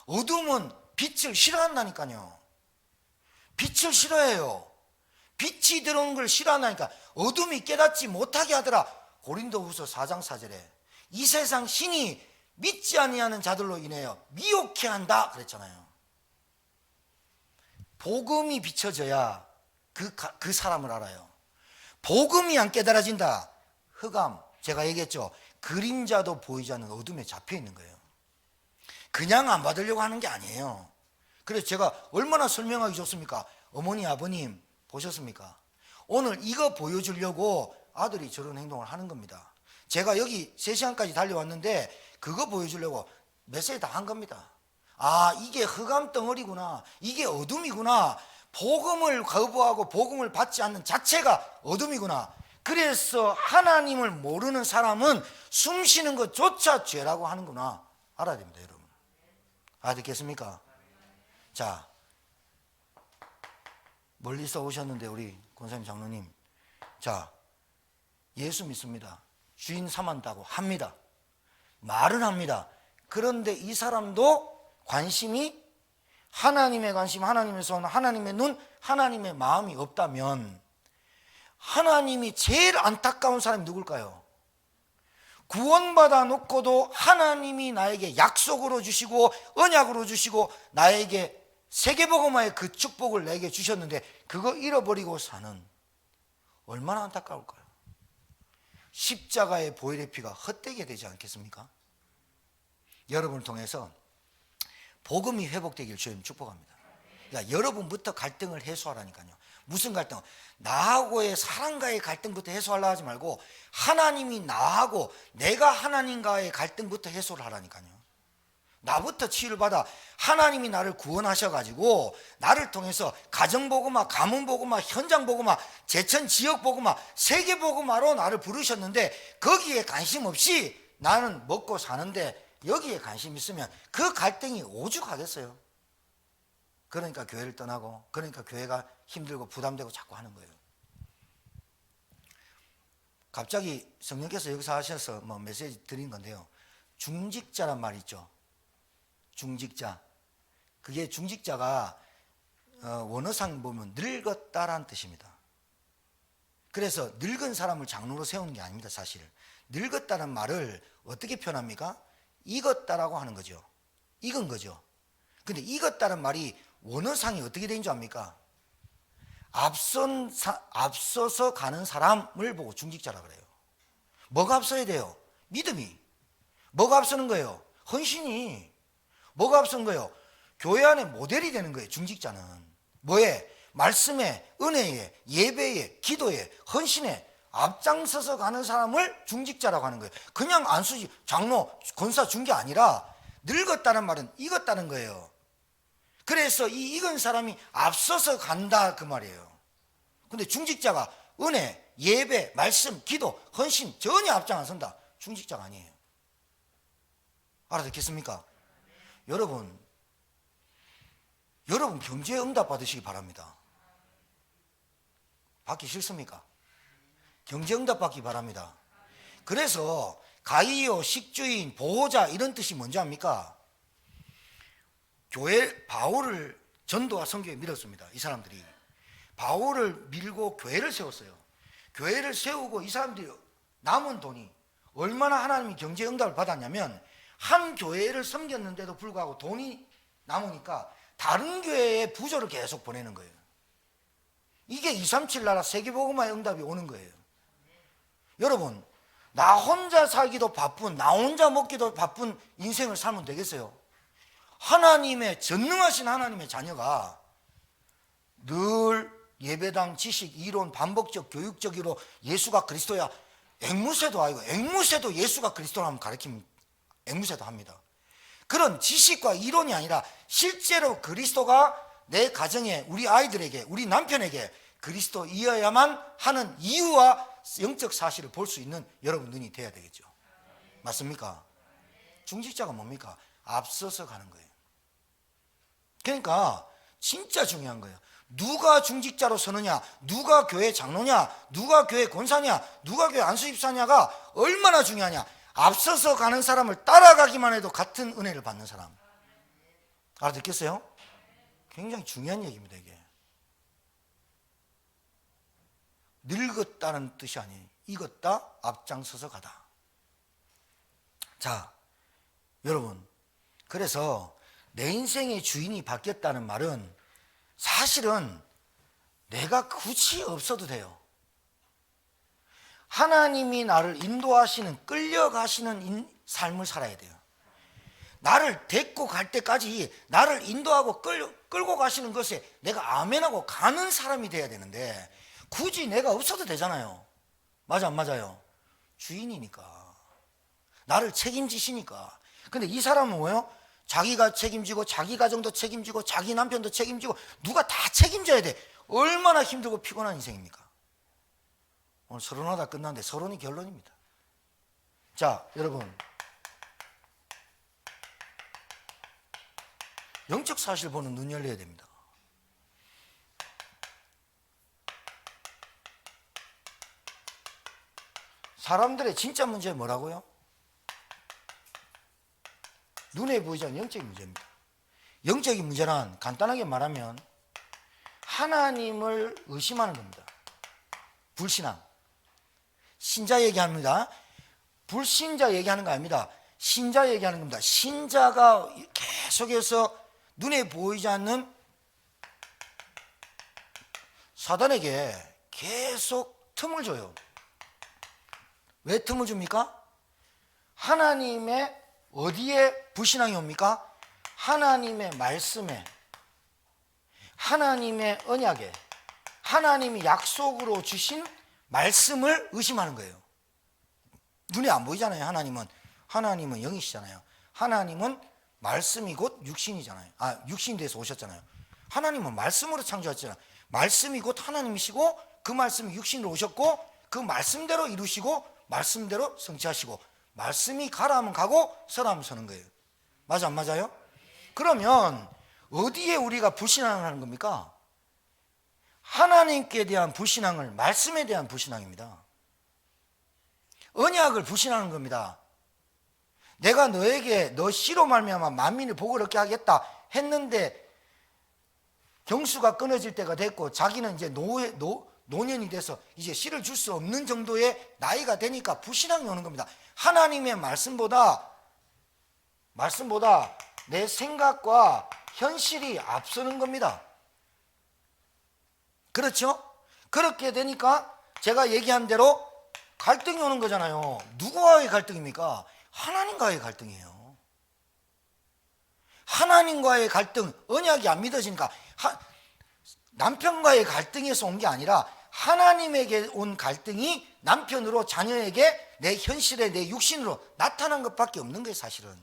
어둠은 빛을 싫어한다니까요. 빛을 싫어해요. 빛이 들어오는 걸 싫어한다니까. 어둠이 깨닫지 못하게 하더라. 고린도후서 4장 4절에 이 세상 신이 믿지 아니하는 자들로 인하여 미혹해 한다 그랬잖아요. 복음이 비춰져야 그 사람을 알아요. 복음이 안 깨달아진다. 흑암, 제가 얘기했죠. 그림자도 보이지 않는 어둠에 잡혀 있는 거예요. 그냥 안 받으려고 하는 게 아니에요. 그래서 제가 얼마나 설명하기 좋습니까? 어머니, 아버님 보셨습니까? 오늘 이거 보여주려고 아들이 저런 행동을 하는 겁니다. 제가 여기 3시간까지 달려왔는데 그거 보여주려고 메시지 다 한 겁니다. 아, 이게 흑암 덩어리구나, 이게 어둠이구나, 복음을 거부하고 복음을 받지 않는 자체가 어둠이구나. 그래서 하나님을 모르는 사람은 숨 쉬는 것조차 죄라고 하는구나 알아야 됩니다, 여러분. 알겠습니까? 자, 멀리서 오셨는데 우리 권사님 장로님, 자, 예수 믿습니다. 주인 삼한다고 합니다. 말은 합니다. 그런데 이 사람도 관심이 하나님의 관심, 하나님의 손, 하나님의 눈, 하나님의 마음이 없다면 하나님이 제일 안타까운 사람이 누굴까요? 구원받아 놓고도 하나님이 나에게 약속으로 주시고 언약으로 주시고 나에게 세계복음화의 그 축복을 내게 주셨는데 그거 잃어버리고 사는, 얼마나 안타까울까요? 십자가의 보혈의 피가 헛되게 되지 않겠습니까? 여러분을 통해서 복음이 회복되길 주님 축복합니다. 그러니까 여러분부터 갈등을 해소하라니까요. 무슨 갈등? 나하고의 사랑과의 갈등부터 해소하려 하지 말고 하나님이 나하고 내가 하나님과의 갈등부터 해소를 하라니까요. 나부터 치유를 받아 하나님이 나를 구원하셔가지고 나를 통해서 가정복음화, 가문복음화, 현장복음화, 제천 지역복음화, 세계복음화로 나를 부르셨는데 거기에 관심 없이 나는 먹고 사는데 여기에 관심 있으면 그 갈등이 오죽하겠어요. 그러니까 교회를 떠나고, 그러니까 교회가 힘들고 부담되고 자꾸 하는 거예요. 갑자기 성령께서 여기서 하셔서 메시지 드린 건데요. 중직자란 말이 있죠. 중직자. 그게 중직자가 원어상 보면 늙었다라는 뜻입니다. 그래서 늙은 사람을 장로로 세우는 게 아닙니다. 사실 늙었다는 말을 어떻게 표현합니까? 익었다라고 하는 거죠. 익은 거죠. 근데 익었다는 말이 원어상이 어떻게 되는 줄 압니까? 앞서서 가는 사람을 보고 중직자라 그래요. 뭐가 앞서야 돼요? 믿음이. 뭐가 앞서는 거예요? 헌신이. 뭐가 앞서는 거예요? 교회 안에 모델이 되는 거예요. 중직자는 뭐에? 말씀에, 은혜에, 예배에, 기도에, 헌신에 앞장서서 가는 사람을 중직자라고 하는 거예요. 그냥 안수지 장로, 권사 준 게 아니라 늙었다는 말은 익었다는 거예요. 그래서 이 익은 사람이 앞서서 간다 그 말이에요. 근데 중직자가 은혜, 예배, 말씀, 기도, 헌신 전혀 앞장 안 선다. 중직자가 아니에요. 알아듣겠습니까? 여러분 경제에 응답 받으시기 바랍니다. 받기 싫습니까? 경제 응답 받기 바랍니다. 그래서 가이오, 식주인, 보호자 이런 뜻이 뭔지 압니까? 교회 바울을 전도와 선교에 밀었습니다. 이 사람들이 바울을 밀고 교회를 세웠어요. 교회를 세우고 이 사람들이 남은 돈이 얼마나 하나님이 경제 응답을 받았냐면 한 교회를 섬겼는데도 불구하고 돈이 남으니까 다른 교회에 부조를 계속 보내는 거예요. 이게 237 나라 세계복음화의 응답이 오는 거예요. 여러분, 나 혼자 살기도 바쁜, 나 혼자 먹기도 바쁜 인생을 살면 되겠어요? 하나님의 전능하신 하나님의 자녀가 늘 예배당, 지식, 이론, 반복적, 교육적으로 예수가 그리스도야. 앵무새도 아니고 앵무새도 예수가 그리스도라면 가르치면 앵무새도 합니다. 그런 지식과 이론이 아니라 실제로 그리스도가 내 가정에, 우리 아이들에게, 우리 남편에게 그리스도이어야만 하는 이유와 영적 사실을 볼 수 있는 여러분 눈이 돼야 되겠죠. 맞습니까? 중직자가 뭡니까? 앞서서 가는 거예요. 그러니까 진짜 중요한 거예요. 누가 중직자로 서느냐, 누가 교회 장로냐, 누가 교회 권사냐, 누가 교회 안수집사냐가 얼마나 중요하냐. 앞서서 가는 사람을 따라가기만 해도 같은 은혜를 받는 사람. 알아듣겠어요? 굉장히 중요한 얘기입니다. 이게 늙었다는 뜻이 아니에요. 익었다, 앞장서서 가다. 자, 여러분, 그래서 내 인생의 주인이 바뀌었다는 말은 사실은 내가 굳이 없어도 돼요. 하나님이 나를 인도하시는, 끌려가시는 삶을 살아야 돼요. 나를 데리고 갈 때까지 나를 인도하고 끌고 가시는 것에 내가 아멘하고 가는 사람이 돼야 되는데 굳이 내가 없어도 되잖아요. 맞아 안 맞아요? 주인이니까, 나를 책임지시니까. 근데 이 사람은 뭐예요? 자기가 책임지고 자기 가정도 책임지고 자기 남편도 책임지고 누가 다 책임져야 돼. 얼마나 힘들고 피곤한 인생입니까? 오늘 서론하다 끝났는데 서론이 결론입니다. 자, 여러분, 영적 사실 보는 눈 열려야 됩니다. 사람들의 진짜 문제 뭐라고요? 눈에 보이지 않는 영적인 문제입니다. 영적인 문제란 간단하게 말하면 하나님을 의심하는 겁니다. 불신앙. 신자 얘기합니다. 불신자 얘기하는 거 아닙니다. 신자 얘기하는 겁니다. 신자가 계속해서 눈에 보이지 않는 사단에게 계속 틈을 줘요. 왜 틈을 줍니까? 하나님의 어디에 불신앙이 옵니까? 하나님의 말씀에, 하나님의 언약에, 하나님이 약속으로 주신 말씀을 의심하는 거예요. 눈에 안 보이잖아요. 하나님은 영이시잖아요. 하나님은 말씀이 곧 육신이잖아요. 육신이 돼서 오셨잖아요. 하나님은 말씀으로 창조하셨잖아요. 말씀이 곧 하나님이시고 그 말씀이 육신으로 오셨고 그 말씀대로 이루시고 말씀대로 성취하시고 말씀이 가라 하면 가고 서라 하면 서는 거예요. 맞아 안 맞아요? 그러면 어디에 우리가 불신앙을 하는 겁니까? 하나님께 대한 불신앙을 말씀에 대한 불신앙입니다. 언약을 불신하는 겁니다. 내가 너에게 너 씨로 말미암아 만민을 복을 얻게 하겠다 했는데 경수가 끊어질 때가 됐고 자기는 이제 노년이 돼서 이제 씨를 줄 수 없는 정도의 나이가 되니까 불신앙이 오는 겁니다. 하나님의 말씀보다 내 생각과 현실이 앞서는 겁니다. 그렇죠? 그렇게 되니까 제가 얘기한 대로 갈등이 오는 거잖아요. 누구와의 갈등입니까? 하나님과의 갈등이에요. 하나님과의 갈등, 언약이 안 믿어지니까 남편과의 갈등에서 온 게 아니라 하나님에게 온 갈등이 남편으로 자녀에게 내 현실에 내 육신으로 나타난 것밖에 없는 거예요. 사실은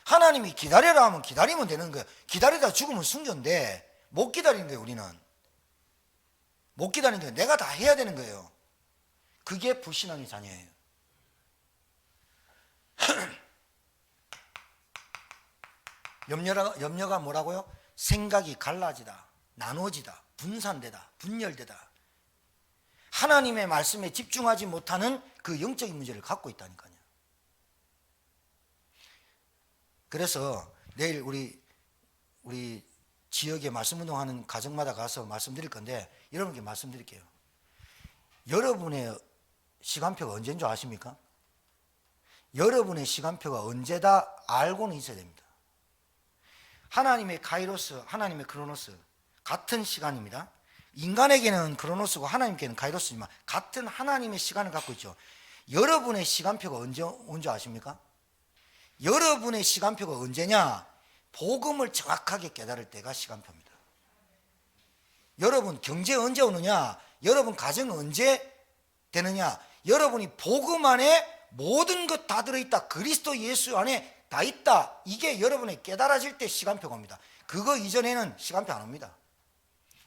하나님이 기다려라 하면 기다리면 되는 거예요. 기다리다 죽으면 순교인데 못 기다리는 거예요. 우리는 못 기다리는 거예요. 내가 다 해야 되는 거예요. 그게 불신앙의 자녀예요. 염려가 뭐라고요? 생각이 갈라지다, 나눠지다, 분산되다, 분열되다. 하나님의 말씀에 집중하지 못하는 그 영적인 문제를 갖고 있다니까요. 그래서 내일 우리 지역에 말씀운동하는 가정마다 가서 말씀드릴 건데 여러분께 말씀드릴게요. 여러분의 시간표가 언제인 줄 아십니까? 여러분의 시간표가 언제다 알고는 있어야 됩니다. 하나님의 카이로스, 하나님의 크로노스 같은 시간입니다. 인간에게는 크로노스고 하나님께는 카이로스지만 같은 하나님의 시간을 갖고 있죠. 여러분의 시간표가 언제 아십니까? 여러분의 시간표가 언제냐? 복음을 정확하게 깨달을 때가 시간표입니다. 여러분 경제 언제 오느냐? 여러분 가정은 언제 되느냐? 여러분이 복음 안에 모든 것 다 들어있다. 그리스도 예수 안에 다 있다. 이게 여러분이 깨달아질 때 시간표가 옵니다. 그거 이전에는 시간표 안 옵니다.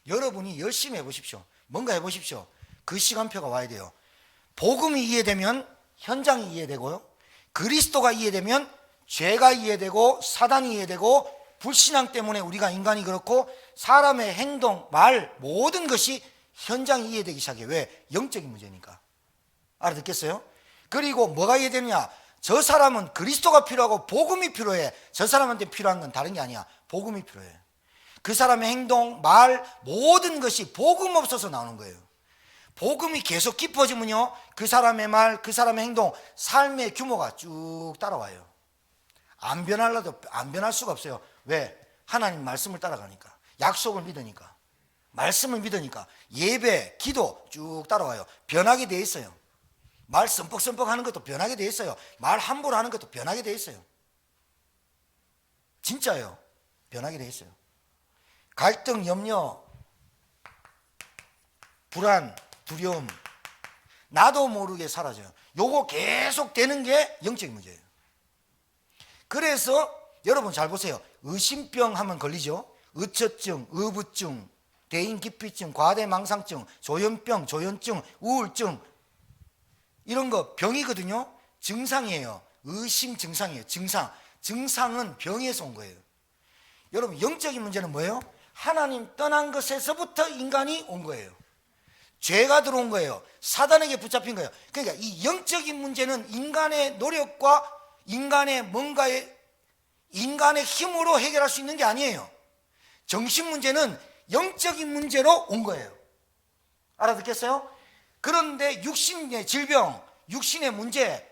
여러분이 열심히 해보십시오. 뭔가 해보십시오. 그 시간표가 와야 돼요. 복음이 이해되면 현장이 이해되고요. 그리스도가 이해되면 죄가 이해되고 사단이 이해되고 불신앙 때문에 우리가 인간이 그렇고 사람의 행동, 말 모든 것이 현장이 이해되기 시작해요. 왜? 영적인 문제니까. 알아듣겠어요? 그리고 뭐가 이해되느냐? 저 사람은 그리스도가 필요하고 복음이 필요해. 저 사람한테 필요한 건 다른 게 아니야. 복음이 필요해. 그 사람의 행동, 말 모든 것이 복음 없어서 나오는 거예요. 복음이 계속 깊어지면요 그 사람의 말, 그 사람의 행동, 삶의 규모가 쭉 따라와요. 안 변할 수가 없어요. 왜? 하나님 말씀을 따라가니까, 약속을 믿으니까, 말씀을 믿으니까 예배, 기도 쭉 따라와요. 변하게 돼 있어요. 말 썸뻑썸뻑 하는 것도 변하게 돼 있어요. 말 함부로 하는 것도 변하게 돼 있어요. 진짜요. 변하게 돼 있어요. 갈등, 염려, 불안, 두려움 나도 모르게 사라져요. 요거 계속 되는 게 영적인 문제예요. 그래서 여러분 잘 보세요. 의심병 하면 걸리죠. 의처증, 의부증, 대인기피증, 과대망상증, 조현병, 조현증, 우울증 이런 거 병이거든요. 증상이에요. 의심 증상이에요. 증상은 병에서 온 거예요. 여러분 영적인 문제는 뭐예요? 하나님 떠난 것에서부터 인간이 온 거예요. 죄가 들어온 거예요. 사단에게 붙잡힌 거예요. 그러니까 이 영적인 문제는 인간의 노력과 인간의 힘으로 해결할 수 있는 게 아니에요. 정신 문제는 영적인 문제로 온 거예요. 알아듣겠어요? 그런데 육신의 질병, 육신의 문제,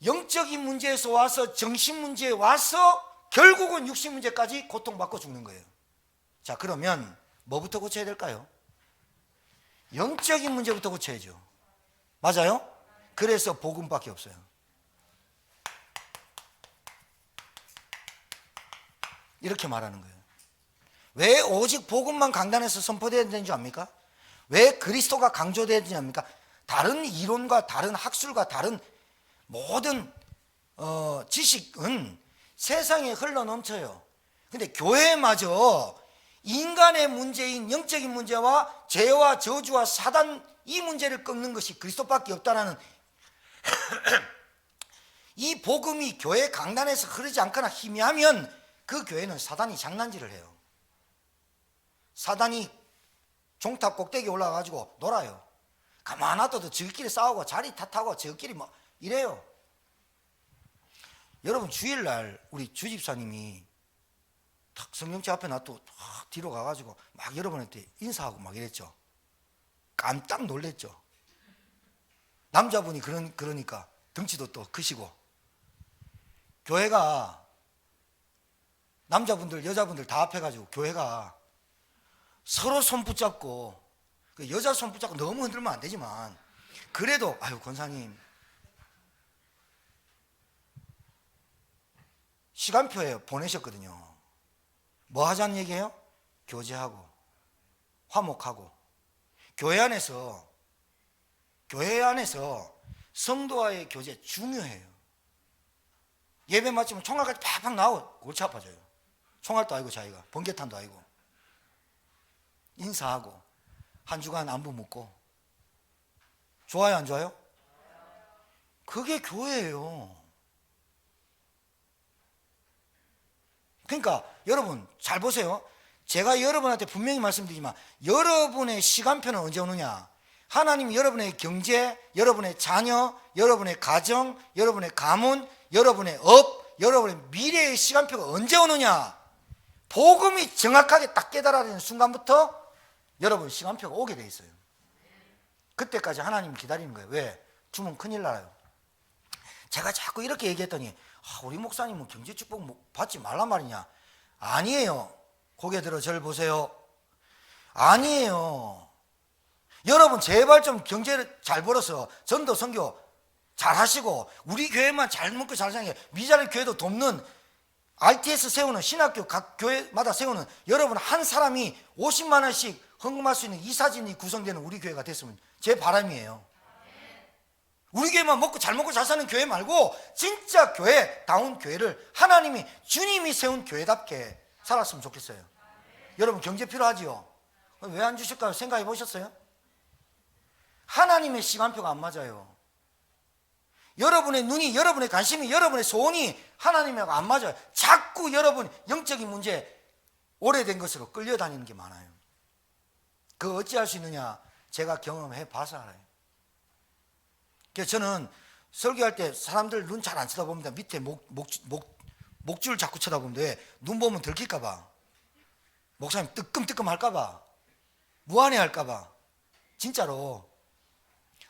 영적인 문제에서 와서 정신 문제에 와서 결국은 육신 문제까지 고통받고 죽는 거예요. 자, 그러면 뭐부터 고쳐야 될까요? 영적인 문제부터 고쳐야죠. 맞아요? 그래서 복음밖에 없어요. 이렇게 말하는 거예요. 왜 오직 복음만 강단에서 선포되어야 되는 줄 압니까? 왜 그리스도가 강조되어야 되는 줄 압니까? 다른 이론과 다른 학술과 다른 모든 지식은 세상에 흘러넘쳐요. 근데 교회마저 인간의 문제인 영적인 문제와 죄와 저주와 사단 이 문제를 꺾는 것이 그리스도밖에 없다는 이 복음이 교회 강단에서 흐르지 않거나 희미하면 그 교회는 사단이 장난질을 해요. 사단이 종탑 꼭대기에 올라가가지고 놀아요. 가만 놔둬도 저끼리 싸우고 자리 탓하고 저끼리 뭐 이래요. 여러분, 주일날 우리 주집사님이 탁 성경책 앞에 놔두고 뒤로 가가지고 막 여러분한테 인사하고 막 이랬죠. 깜짝 놀랬죠. 남자분이 그러니까 덩치도 또 크시고, 교회가 남자분들 여자분들 다 합해가지고 교회가 서로 손 붙잡고, 여자 손 붙잡고 너무 흔들면 안 되지만 그래도 아유 권사님 시간표에 보내셨거든요. 뭐 하자는 얘기예요? 교제하고 화목하고. 교회 안에서 성도와의 교제 중요해요. 예배 마치면 총알까지 팍팍 나오고 골치 아파져요. 총알도 아니고 자기가 번개탄도 아니고. 인사하고 한 주간 안부 묻고. 좋아요, 안 좋아요? 그게 교회예요. 그러니까 여러분 잘 보세요. 제가 여러분한테 분명히 말씀드리지만 여러분의 시간표는 언제 오느냐? 하나님이 여러분의 경제, 여러분의 자녀, 여러분의 가정, 여러분의 가문, 여러분의 업, 여러분의 미래의 시간표가 언제 오느냐? 복음이 정확하게 딱 깨달아지는 순간부터 여러분 시간표가 오게 돼 있어요. 그때까지 하나님 기다리는 거예요. 왜? 주면 큰일 나요. 제가 자꾸 이렇게 얘기했더니 우리 목사님은 경제축복 받지 말란 말이냐? 아니에요. 고개 들어 저를 보세요. 아니에요. 여러분 제발 좀 경제를 잘 벌어서 전도 선교 잘 하시고 우리 교회만 잘 먹고 잘 사는 게 미자리 교회도 돕는 RTS 세우는 신학교 각 교회마다 세우는 여러분 한 사람이 50만 원씩 헌금할 수 있는 이사진이 구성되는 우리 교회가 됐으면 제 바람이에요. 우리 교회만 잘 먹고 잘 사는 교회 말고 진짜 교회다운 교회를 하나님이 주님이 세운 교회답게 살았으면 좋겠어요. 여러분 경제 필요하지요? 왜 안 주실까요? 생각해 보셨어요? 하나님의 시간표가 안 맞아요. 여러분의 눈이, 여러분의 관심이, 여러분의 소원이 하나님하고 안 맞아요. 자꾸 여러분 영적인 문제 오래된 것으로 끌려다니는 게 많아요. 그거 어찌할 수 있느냐? 제가 경험해 봐서 알아요. 그래서 저는 설교할 때 사람들 눈 잘 안 쳐다봅니다. 밑에 목줄 자꾸 쳐다보는데 왜? 눈 보면 들킬까 봐. 목사님 뜨끔뜨끔 할까 봐. 무안해 할까 봐. 진짜로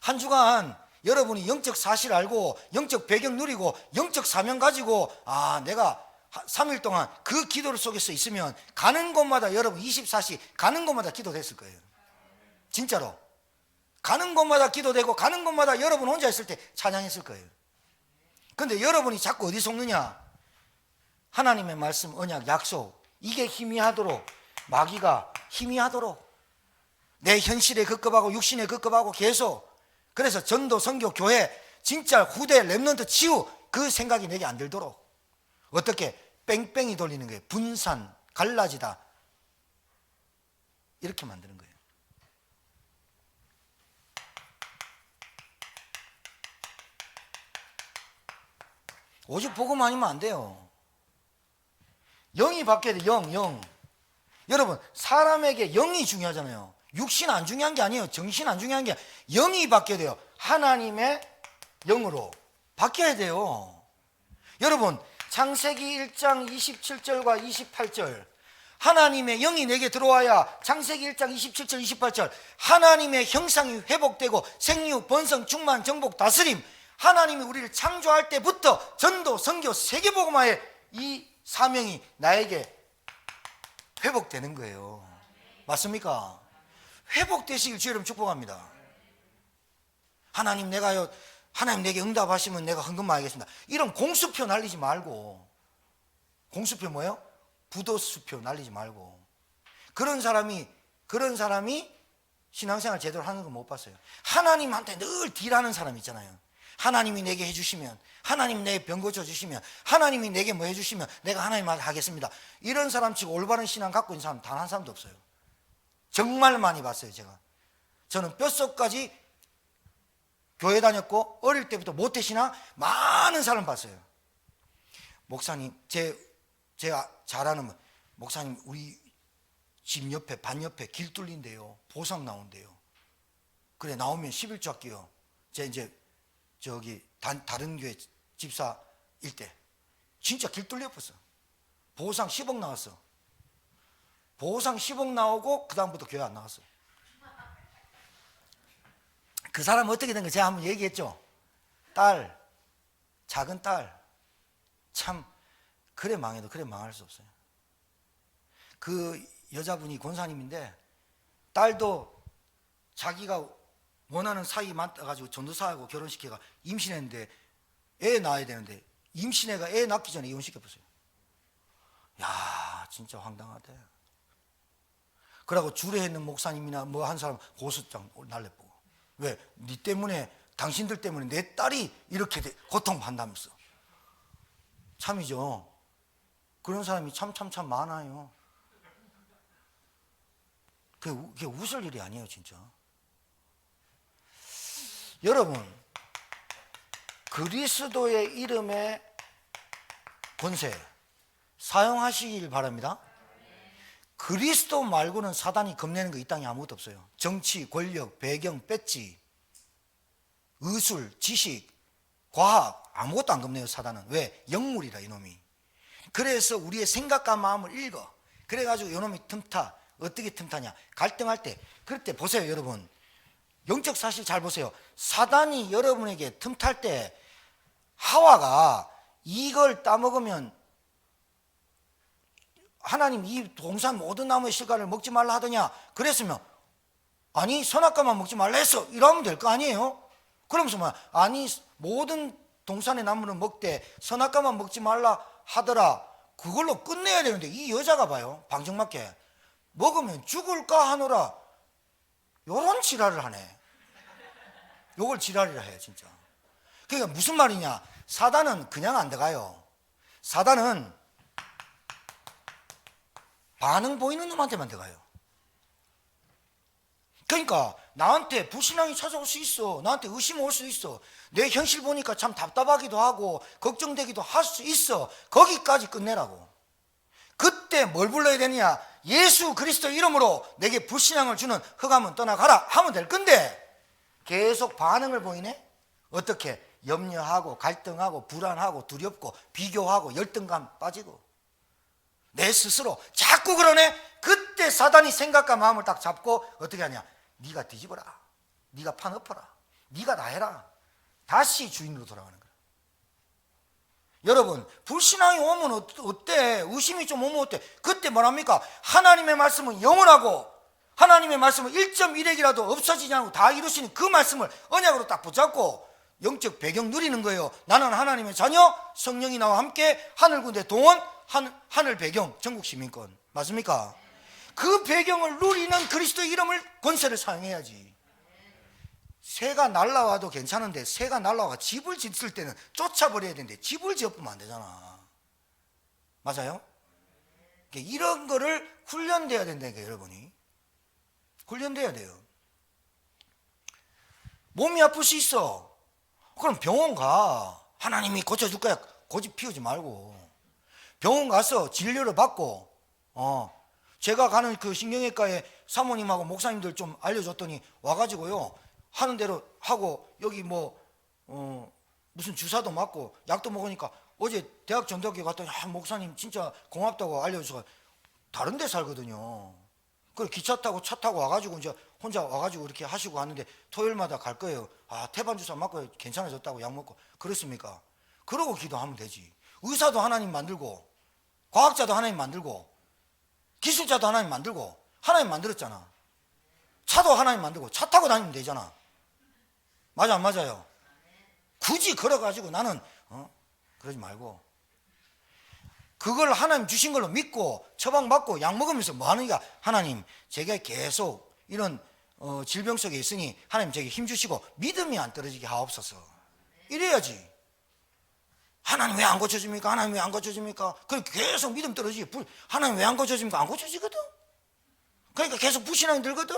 한 주간 여러분이 영적 사실 알고 영적 배경 누리고 영적 사명 가지고 내가 3일 동안 그 기도 속에서 있으면 가는 곳마다 여러분 24시 가는 곳마다 기도됐을 거예요. 진짜로 가는 곳마다 기도되고 가는 곳마다 여러분 혼자 있을 때 찬양했을 거예요. 그런데 여러분이 자꾸 어디 속느냐? 하나님의 말씀, 언약, 약속 이게 희미하도록 마귀가 희미하도록 내 현실에 급급하고 육신에 급급하고 계속 그래서 전도, 선교, 교회 진짜 후대 랩런트 치유 그 생각이 내게 안 들도록 어떻게 뺑뺑이 돌리는 거예요. 분산, 갈라지다 이렇게 만드는 거예요. 오직 복음 아니면 안 돼요. 영이 바뀌어야 돼요. 영. 여러분 사람에게 영이 중요하잖아요. 육신 안 중요한 게 아니에요. 정신 안 중요한 게 영이 바뀌어야 돼요. 하나님의 영으로 바뀌어야 돼요. 여러분 창세기 1장 27절과 28절 하나님의 영이 내게 들어와야 창세기 1장 27절 28절 하나님의 형상이 회복되고 생육, 번성, 충만, 정복, 다스림, 하나님이 우리를 창조할 때부터 전도, 선교, 세계복음화의 이 사명이 나에게 회복되는 거예요. 맞습니까? 회복되시길 주여 이름 축복합니다. 하나님 내게 응답하시면 내가 헌금만 하겠습니다. 이런 공수표 날리지 말고, 공수표 뭐예요? 부도수표 날리지 말고. 그런 사람이 신앙생활 제대로 하는 거 못 봤어요. 하나님한테 늘 딜하는 사람 있잖아요. 하나님이 내게 해주시면, 하나님 내 병 고쳐주시면, 하나님이 내게 뭐 해주시면 내가 하나님한테 하겠습니다. 이런 사람 치고 올바른 신앙 갖고 있는 사람 단 한 사람도 없어요. 정말 많이 봤어요. 저는 뼛속까지 교회 다녔고 어릴 때부터 모태신앙 많은 사람 봤어요. 목사님, 제가 잘 아는 목사님, 우리 집 옆에 반 옆에 길 뚫린대요. 보상 나온대요. 그래, 나오면 11조 할게요. 이제 다른 교회 집사일 때 진짜 길 뚫려버렸어. 보상 10억 나왔어. 보상 10억 나오고 그 다음부터 교회 안 나왔어요. 그 사람은 어떻게 된 거 제가 한번 얘기했죠. 작은 딸, 참 그래 망해도 그래 망할 수 없어요. 그 여자분이 권사님인데 딸도 자기가 원하는 사이 만나가지고 전도사하고 결혼시켜가 임신했는데 애 낳아야 되는데 임신해가 애 낳기 전에 이혼시켜버렸어요. 야, 진짜 황당하대. 그러고 주례 있는 목사님이나 뭐 한 사람 고소장 날려보고, 왜? 네 때문에, 당신들 때문에 내 딸이 이렇게 고통받는다면서. 참이죠. 그런 사람이 참 많아요. 그게 웃을 일이 아니에요, 진짜. 여러분, 그리스도의 이름의 권세 사용하시길 바랍니다. 그리스도 말고는 사단이 겁내는 거 이 땅에 아무것도 없어요. 정치, 권력, 배경, 배지, 의술, 지식, 과학 아무것도 안 겁내요, 사단은. 왜? 영물이라 이놈이. 그래서 우리의 생각과 마음을 읽어. 그래가지고 이놈이 틈타. 어떻게 틈타냐? 갈등할 때. 그럴 때 보세요, 여러분. 영적 사실 잘 보세요. 사단이 여러분에게 틈탈 때 하와가 이걸 따먹으면 하나님 이 동산 모든 나무의 실과를 먹지 말라 하더냐? 그랬으면 아니 선악과만 먹지 말라 했어. 이러면 될 거 아니에요? 그러면서 뭐 아니 모든 동산의 나무는 먹되 선악과만 먹지 말라 하더라. 그걸로 끝내야 되는데 이 여자가 봐요. 방정맞게 먹으면 죽을까 하노라. 요런 지랄을 하네. 요걸 지랄이라 해요, 진짜. 그러니까 무슨 말이냐? 사단은 그냥 안 들어가요. 사단은 반응 보이는 놈한테만 들어가요. 그러니까 나한테 불신앙이 찾아올 수 있어. 나한테 의심 올 수 있어. 내 현실 보니까 참 답답하기도 하고 걱정되기도 할 수 있어. 거기까지 끝내라고. 그때 뭘 불러야 되느냐? 예수 그리스도 이름으로 내게 불신앙을 주는 흑암은 떠나가라 하면 될 건데 계속 반응을 보이네. 어떻게? 염려하고 갈등하고 불안하고 두렵고 비교하고 열등감 빠지고 내 스스로 자꾸 그러네. 그때 사단이 생각과 마음을 딱 잡고 어떻게 하냐? 네가 뒤집어라. 네가 판 엎어라. 네가 다 해라. 다시 주인으로 돌아가는 거야. 여러분, 불신앙이 오면 어때? 의심이 좀 오면 어때? 그때 뭐랍니까? 하나님의 말씀은 영원하고 하나님의 말씀은 1.1핵이라도 없어지지 않고 다 이루시는 그 말씀을 언약으로 딱 붙잡고 영적 배경 누리는 거예요. 나는 하나님의 자녀, 성령이 나와 함께 하늘 군대 동원, 하늘 배경, 전국 시민권. 맞습니까? 그 배경을 누리는 그리스도의 이름을 권세를 사용해야지. 새가 날라와도 괜찮은데 새가 날라와 집을 짓을 때는 쫓아버려야 되는데 집을 지어보면 안 되잖아. 맞아요? 이런 거를 훈련돼야 된다니까, 여러분이. 훈련돼야 돼요. 몸이 아플 수 있어. 그럼 병원 가. 하나님이 고쳐줄 거야. 고집 피우지 말고 병원 가서 진료를 받고, 제가 가는 그 신경외과에 사모님하고 목사님들 좀 알려줬더니 와가지고요 하는 대로 하고 여기 무슨 주사도 맞고 약도 먹으니까 어제 대학 전도학교 갔더니 목사님 진짜 고맙다고 알려줘서 다른 데 살거든요. 그래 기차 타고 차 타고 와가지고 이제 혼자 와가지고 이렇게 하시고 하는데 토요일마다 갈 거예요. 아, 태반 주사 맞고 괜찮아졌다고 약 먹고 그렇습니까? 그러고 기도하면 되지. 의사도 하나님 만들고 과학자도 하나님 만들고 기술자도 하나님 만들고 하나님 만들었잖아. 차도 하나님 만들고 차 타고 다니면 되잖아. 맞아 안 맞아요? 굳이 걸어가지고 나는 그러지 말고 그걸 하나님 주신 걸로 믿고 처방받고 약 먹으면서 뭐 하느냐. 하나님 제가 계속 이런 질병 속에 있으니 하나님 제게 힘 주시고 믿음이 안 떨어지게 하옵소서. 이래야지. 하나님 왜 안 고쳐집니까? 하나님 왜 안 고쳐집니까? 그럼 계속 믿음 떨어지지. 하나님 왜 안 고쳐집니까? 안 고쳐지거든. 그러니까 계속 불신앙이 들거든.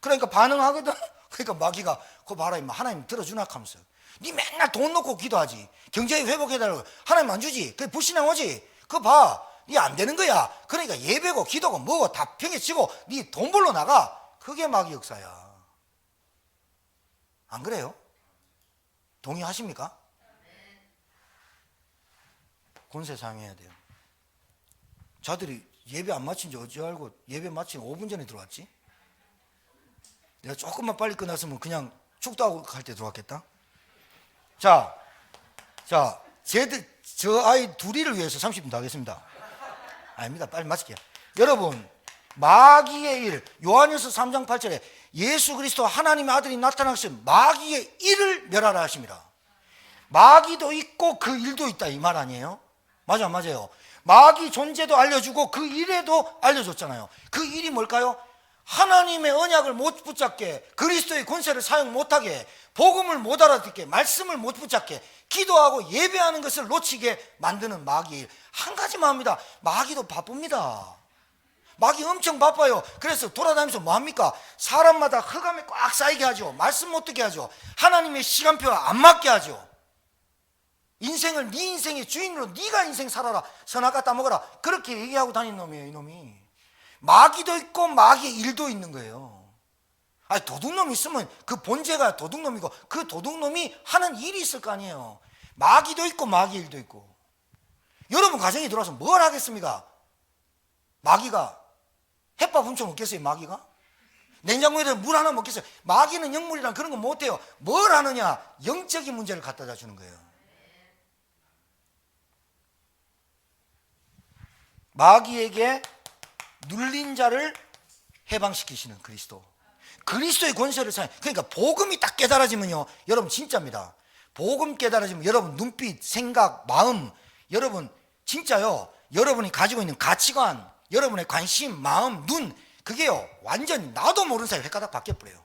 그러니까 반응하거든. 그러니까 마귀가 그거 봐라 임마 하나님 들어주나 하면서 니 맨날 돈 놓고 기도하지. 경제에 회복해달라고 하나님 안 주지. 그게 불신앙 오지. 그거 봐. 니 안 되는 거야. 그러니까 예배고 기도고 뭐고 다 평해치고 니 돈 벌러 나가. 그게 마귀 역사야. 안 그래요? 동의하십니까? 권세 사용해야 돼요. 자들이 예배 안 마친 지 어찌 알고 예배 마친 5분 전에 들어왔지? 내가 조금만 빨리 끝났으면 그냥 축도하고 갈 때 들어왔겠다. 자, 저 아이 둘이를 위해서 30분 더 하겠습니다. 아닙니다. 빨리 마칠게요. 여러분, 마귀의 일, 요한일서 3장 8절에 예수 그리스도 하나님의 아들이 나타나신 마귀의 일을 멸하라 하십니다. 마귀도 있고 그 일도 있다 이 말 아니에요? 맞아, 맞아요. 마귀 존재도 알려주고 그 일에도 알려줬잖아요. 그 일이 뭘까요? 하나님의 언약을 못 붙잡게, 그리스도의 권세를 사용 못하게, 복음을 못 알아듣게, 말씀을 못 붙잡게, 기도하고 예배하는 것을 놓치게 만드는 마귀의 일. 한 가지만 합니다. 마귀도 바쁩니다. 마귀 엄청 바빠요. 그래서 돌아다니면서 뭐합니까? 사람마다 흑암에 꽉 쌓이게 하죠. 말씀 못 듣게 하죠. 하나님의 시간표 안 맞게 하죠. 인생을 네 인생의 주인으로 네가 인생 살아라. 선악과 따먹어라. 그렇게 얘기하고 다니는 놈이에요, 이놈이. 마귀도 있고 마귀의 일도 있는 거예요. 아니 도둑놈 있으면 그 본체가 도둑놈이고 그 도둑놈이 하는 일이 있을 거 아니에요. 마귀도 있고 마귀의 일도 있고. 여러분 가정에 들어와서 뭘 하겠습니까? 마귀가 햇밥 훔쳐 먹겠어요? 마귀가? 냉장고에다 물 하나 먹겠어요? 마귀는 영물이랑 그런 거 못해요. 뭘 하느냐? 영적인 문제를 갖다 주는 거예요. 마귀에게 눌린 자를 해방시키시는 그리스도. 그리스도의 권세를 사용. 그러니까 복음이 딱 깨달아지면요, 여러분 진짜입니다. 복음 깨달아지면 여러분 눈빛, 생각, 마음, 여러분 진짜요, 여러분이 가지고 있는 가치관, 여러분의 관심, 마음, 눈, 그게요 완전히 나도 모르는 사이에 헷가닥 바뀌어버려요.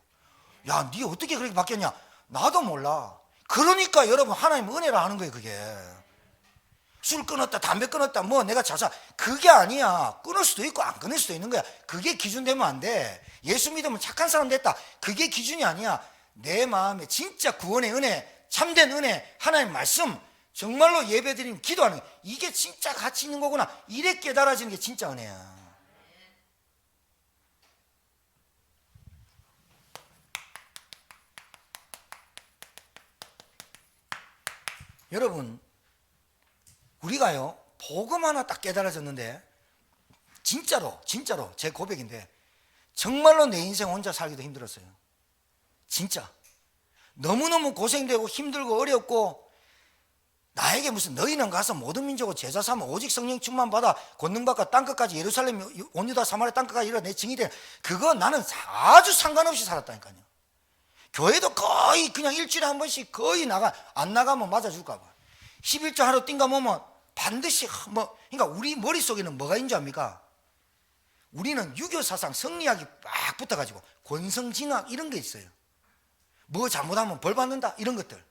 야, 니 어떻게 그렇게 바뀌었냐? 나도 몰라. 그러니까 여러분 하나님 은혜라 하는 거예요. 그게 술 끊었다, 담배 끊었다, 뭐 내가 자살, 그게 아니야. 끊을 수도 있고 안 끊을 수도 있는 거야. 그게 기준 되면 안 돼. 예수 믿으면 착한 사람 됐다, 그게 기준이 아니야. 내 마음에 진짜 구원의 은혜, 참된 은혜, 하나님 말씀, 정말로 예배드리는 기도하는, 이게 진짜 가치 있는 거구나. 이래 깨달아지는 게 진짜 은혜야. 여러분, 우리가요 복음 하나 딱 깨달아졌는데, 진짜로 제 고백인데, 정말로 내 인생 혼자 살기도 힘들었어요. 진짜 너무너무 고생되고 힘들고 어렵고, 나에게 무슨 너희는 가서 모든 민족을 제자 삼아 오직 성령 충만 받아 권능받고 땅끝까지 예루살렘 온 유다 사마리아 땅끝까지 이르러 내 증인이 되는, 그거 나는 아주 상관없이 살았다니까요. 교회도 거의 그냥 일주일에 한 번씩 거의 안 나가면 맞아줄까 봐. 11조 하루 띵가 모면 반드시 그러니까 우리 머릿속에는 뭐가 있는 줄 압니까? 우리는 유교 사상 성리학이 막 붙어가지고 권성징악 이런 게 있어요. 뭐 잘못하면 벌 받는다 이런 것들.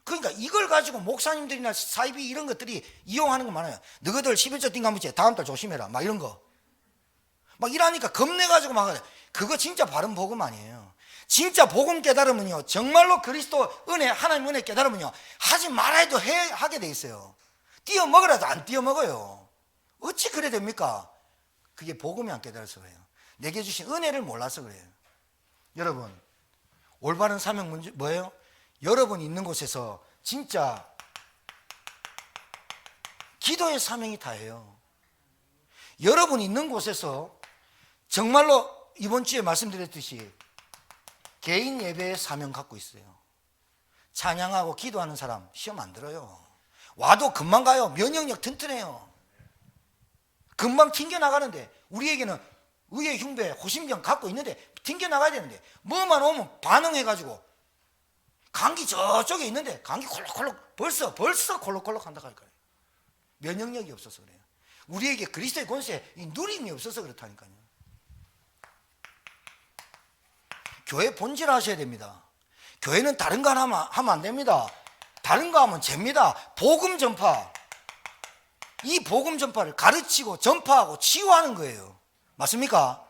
그러니까 이걸 가지고 목사님들이나 사이비 이런 것들이 이용하는 거 많아요. 너희들 11조 띵가 묻지 다음 달 조심해라 막 이런 거 막 이러니까 겁내가지고 막 그래. 그거 진짜 바른 복음 아니에요. 진짜 복음 깨달으면요, 정말로 그리스도 은혜, 하나님 은혜 깨달으면요, 하지 말아야 해도 하게 돼 있어요. 띄어 먹으라도 안 띄어 먹어요. 어찌 그래 됩니까? 그게 복음이 안 깨달아서 그래요. 내게 주신 은혜를 몰라서 그래요. 여러분, 올바른 사명 문제 뭐예요? 여러분 있는 곳에서 진짜 기도의 사명이 다예요. 여러분 있는 곳에서 정말로 이번 주에 말씀드렸듯이 개인 예배의 사명 갖고 있어요. 찬양하고 기도하는 사람 시험 안 들어요. 와도 금방 가요. 면역력 튼튼해요. 금방 튕겨나가는데, 우리에게는 의의 흉배, 호심병 갖고 있는데 튕겨나가야 되는데, 뭐만 오면 반응해가지고 감기 저쪽에 있는데 감기 콜록콜록 벌써 콜록콜록 한다 할까요? 면역력이 없어서 그래요. 우리에게 그리스도의 권세, 이 누림이 없어서 그렇다니까요. 교회 본질 하셔야 됩니다. 교회는 다른 거 하면 안 됩니다. 다른 거 하면 죄입니다. 복음 전파, 이 복음 전파를 가르치고 전파하고 치유하는 거예요. 맞습니까?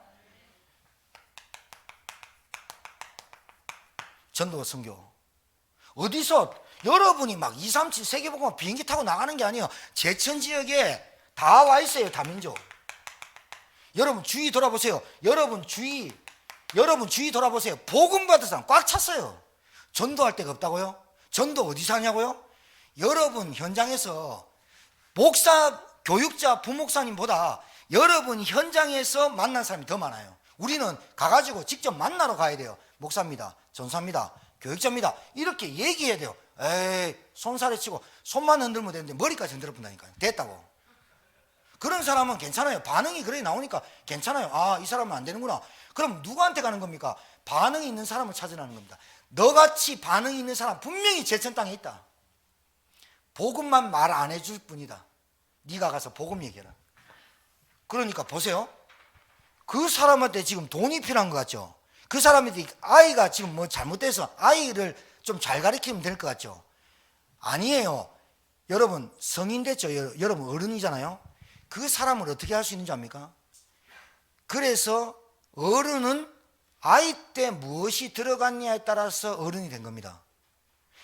전도 선교 어디서 여러분이 막 237 세계복음 비행기 타고 나가는 게 아니에요. 제천 지역에 다 와 있어요. 다민족. 여러분 주위 돌아보세요. 여러분 주위 돌아보세요. 복음 받은 사람 꽉 찼어요. 전도할 데가 없다고요? 전도 어디서 하냐고요? 여러분 현장에서 목사, 교육자, 부목사님보다 여러분 현장에서 만난 사람이 더 많아요. 우리는 가가지고 직접 만나러 가야 돼요. 목사입니다, 전사입니다, 교육자입니다, 이렇게 얘기해야 돼요. 에이, 손살에 치고 손만 흔들면 되는데 머리까지 흔들어 본다니까요. 됐다고. 그런 사람은 괜찮아요. 반응이 그래 나오니까 괜찮아요. 아, 이 사람은 안 되는구나. 그럼 누구한테 가는 겁니까? 반응이 있는 사람을 찾으라는 겁니다. 너같이 반응이 있는 사람 분명히 제천 땅에 있다. 복음만 말 안 해줄 뿐이다. 네가 가서 복음 얘기해라. 그러니까 보세요. 그 사람한테 지금 돈이 필요한 것 같죠? 그 사람한테 아이가 지금 뭐 잘못돼서 아이를 좀 잘 가르치면 될 것 같죠? 아니에요. 여러분 성인 됐죠? 여러분 어른이잖아요. 그 사람을 어떻게 할 수 있는지 압니까? 그래서 어른은 아이 때 무엇이 들어갔냐에 따라서 어른이 된 겁니다.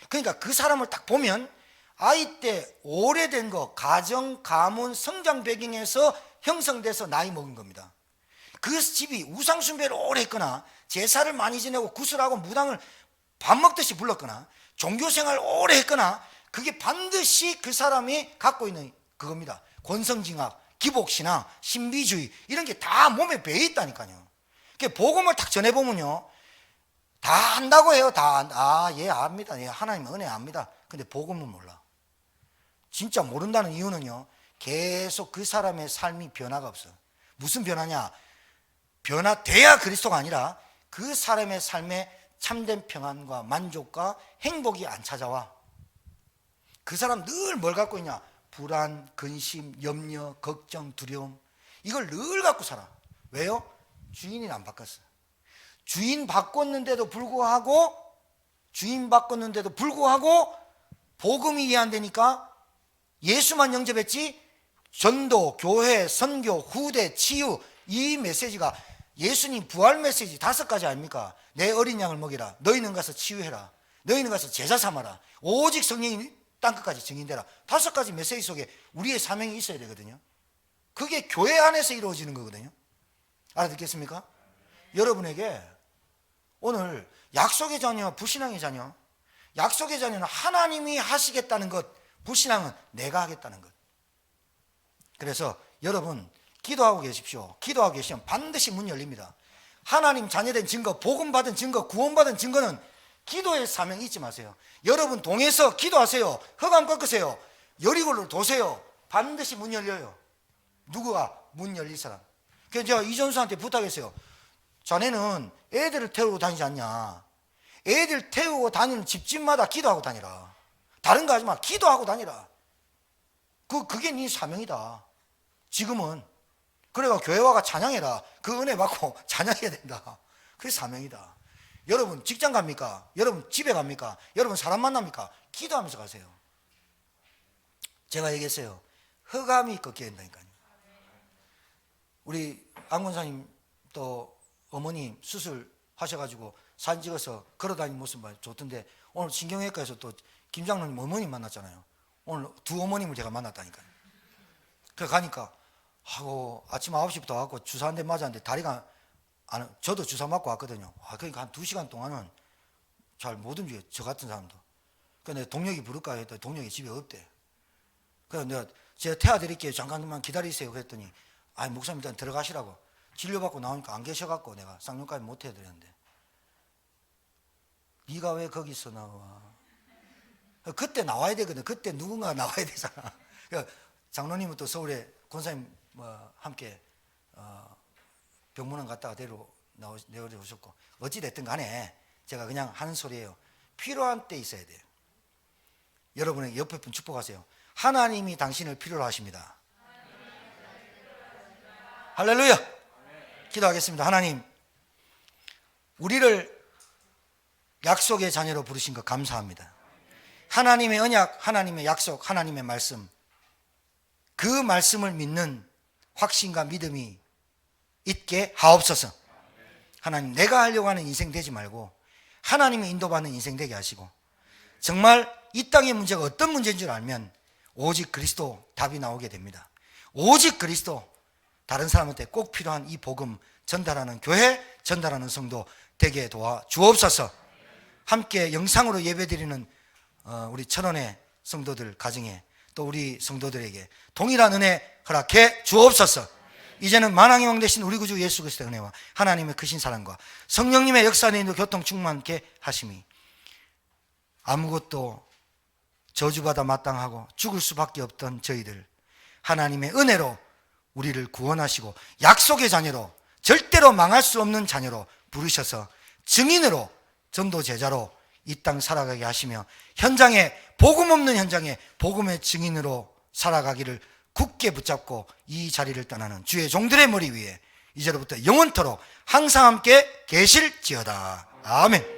그러니까 그 사람을 딱 보면 아이 때 오래된 거, 가정, 가문, 성장 배경에서 형성돼서 나이 먹은 겁니다. 그 집이 우상숭배를 오래 했거나 제사를 많이 지내고 구슬하고 무당을 밥 먹듯이 불렀거나 종교생활을 오래 했거나 그게 반드시 그 사람이 갖고 있는 그겁니다. 권성징악, 기복신앙, 신비주의 이런 게 다 몸에 배어 있다니까요. 복음을 딱 전해보면요, 다 안다고 해요. 얘 압니다. 얘 하나님 은혜 압니다. 근데 복음은 몰라. 진짜 모른다는 이유는요, 계속 그 사람의 삶이 변화가 없어. 무슨 변화냐? 변화돼야 그리스도가 아니라 그 사람의 삶에 참된 평안과 만족과 행복이 안 찾아와. 그 사람 늘 뭘 갖고 있냐? 불안, 근심, 염려, 걱정, 두려움, 이걸 늘 갖고 살아. 왜요? 주인이 안 바꿨어. 주인 바꿨는데도 불구하고 복음이 이해 안 되니까 예수만 영접했지 전도, 교회, 선교, 후대, 치유, 이 메시지가 예수님 부활 메시지 5가지 아닙니까? 내 어린 양을 먹이라, 너희는 가서 치유해라, 너희는 가서 제자 삼아라, 오직 성령이 땅끝까지 증인되라. 5가지 메시지 속에 우리의 사명이 있어야 되거든요. 그게 교회 안에서 이루어지는 거거든요. 알아듣겠습니까? 여러분에게 오늘 약속의 자녀, 불신앙의 자녀, 약속의 자녀는 하나님이 하시겠다는 것, 불신앙은 내가 하겠다는 것. 그래서 여러분 기도하고 계십시오. 기도하고 계시면 반드시 문 열립니다. 하나님 자녀된 증거, 복음 받은 증거, 구원받은 증거는 기도의 사명 잊지 마세요. 여러분 동에서 기도하세요. 흑암 꺾으세요. 여리고를 도세요. 반드시 문 열려요. 누구가? 문 열릴 사람. 그래서 제가 이전수한테 부탁했어요. 자네는 애들을 태우고 다니지 않냐? 애들 태우고 다니는 집집마다 기도하고 다니라. 다른 거 하지 마. 기도하고 다니라. 그게 네 사명이다. 지금은. 그래가 교회 와가 찬양해라. 그 은혜 받고 찬양해야 된다. 그게 사명이다. 여러분 직장 갑니까? 여러분 집에 갑니까? 여러분 사람 만납니까? 기도하면서 가세요. 제가 얘기했어요. 흑암이 꺾여야 된다니까요. 우리 안 권사님 또 어머니 수술하셔가지고 사진 찍어서 걸어다니는 모습 좋던데, 오늘 신경외과에서 또 김 장로님 어머님 만났잖아요. 오늘 두 어머님을 제가 만났다니까요. 그래 가니까 하고 아침 9시부터 와갖고 주사 한 대 맞았는데 다리가 저도 주사 맞고 왔거든요. 그러니까 한 2시간 동안은 잘 못 움직여요. 저 같은 사람도. 그래서 내가 동력이 부를까 했더니 동력이 집에 없대. 그래서 내가 제가 태워드릴게요. 잠깐만 기다리세요. 그랬더니 아니 목사님 일단 들어가시라고. 진료받고 나오니까 안 계셔갖고 내가 쌍용까지 못 해드렸는데 네가 왜 거기서 나와? 그때 나와야 되거든. 그때 누군가 나와야 되잖아. 장로님은 또 서울에 권사님 함께 병문안 갔다가 내려오셨고 어찌됐든 간에 제가 그냥 하는 소리예요. 필요한 때 있어야 돼요. 여러분의 옆에 분 축복하세요. 하나님이 당신을 필요로 하십니다. 할렐루야. 기도하겠습니다. 하나님, 우리를 약속의 자녀로 부르신 것 감사합니다. 하나님의 언약, 하나님의 약속, 하나님의 말씀, 그 말씀을 믿는 확신과 믿음이 있게 하옵소서. 하나님, 내가 하려고 하는 인생 되지 말고 하나님의 인도받는 인생 되게 하시고, 정말 이 땅의 문제가 어떤 문제인 줄 알면 오직 그리스도 답이 나오게 됩니다. 오직 그리스도, 다른 사람한테 꼭 필요한 이 복음 전달하는 교회, 전달하는 성도 되게 도와 주옵소서. 함께 영상으로 예배드리는 우리 천원의 성도들 가정에, 또 우리 성도들에게 동일한 은혜 허락해 주옵소서. 이제는 만왕의 왕 되신 우리 구주 예수 그리스도의 은혜와 하나님의 크신 사랑과 성령님의 역사 내인도 교통 충만케 하심이, 아무것도 저주받아 마땅하고 죽을 수밖에 없던 저희들, 하나님의 은혜로 우리를 구원하시고 약속의 자녀로, 절대로 망할 수 없는 자녀로 부르셔서 증인으로, 전도 제자로 이 땅 살아가게 하시며, 현장에, 복음 없는 현장에 복음의 증인으로 살아가기를 굳게 붙잡고 이 자리를 떠나는 주의 종들의 머리 위에 이제로부터 영원토록 항상 함께 계실지어다. 아멘.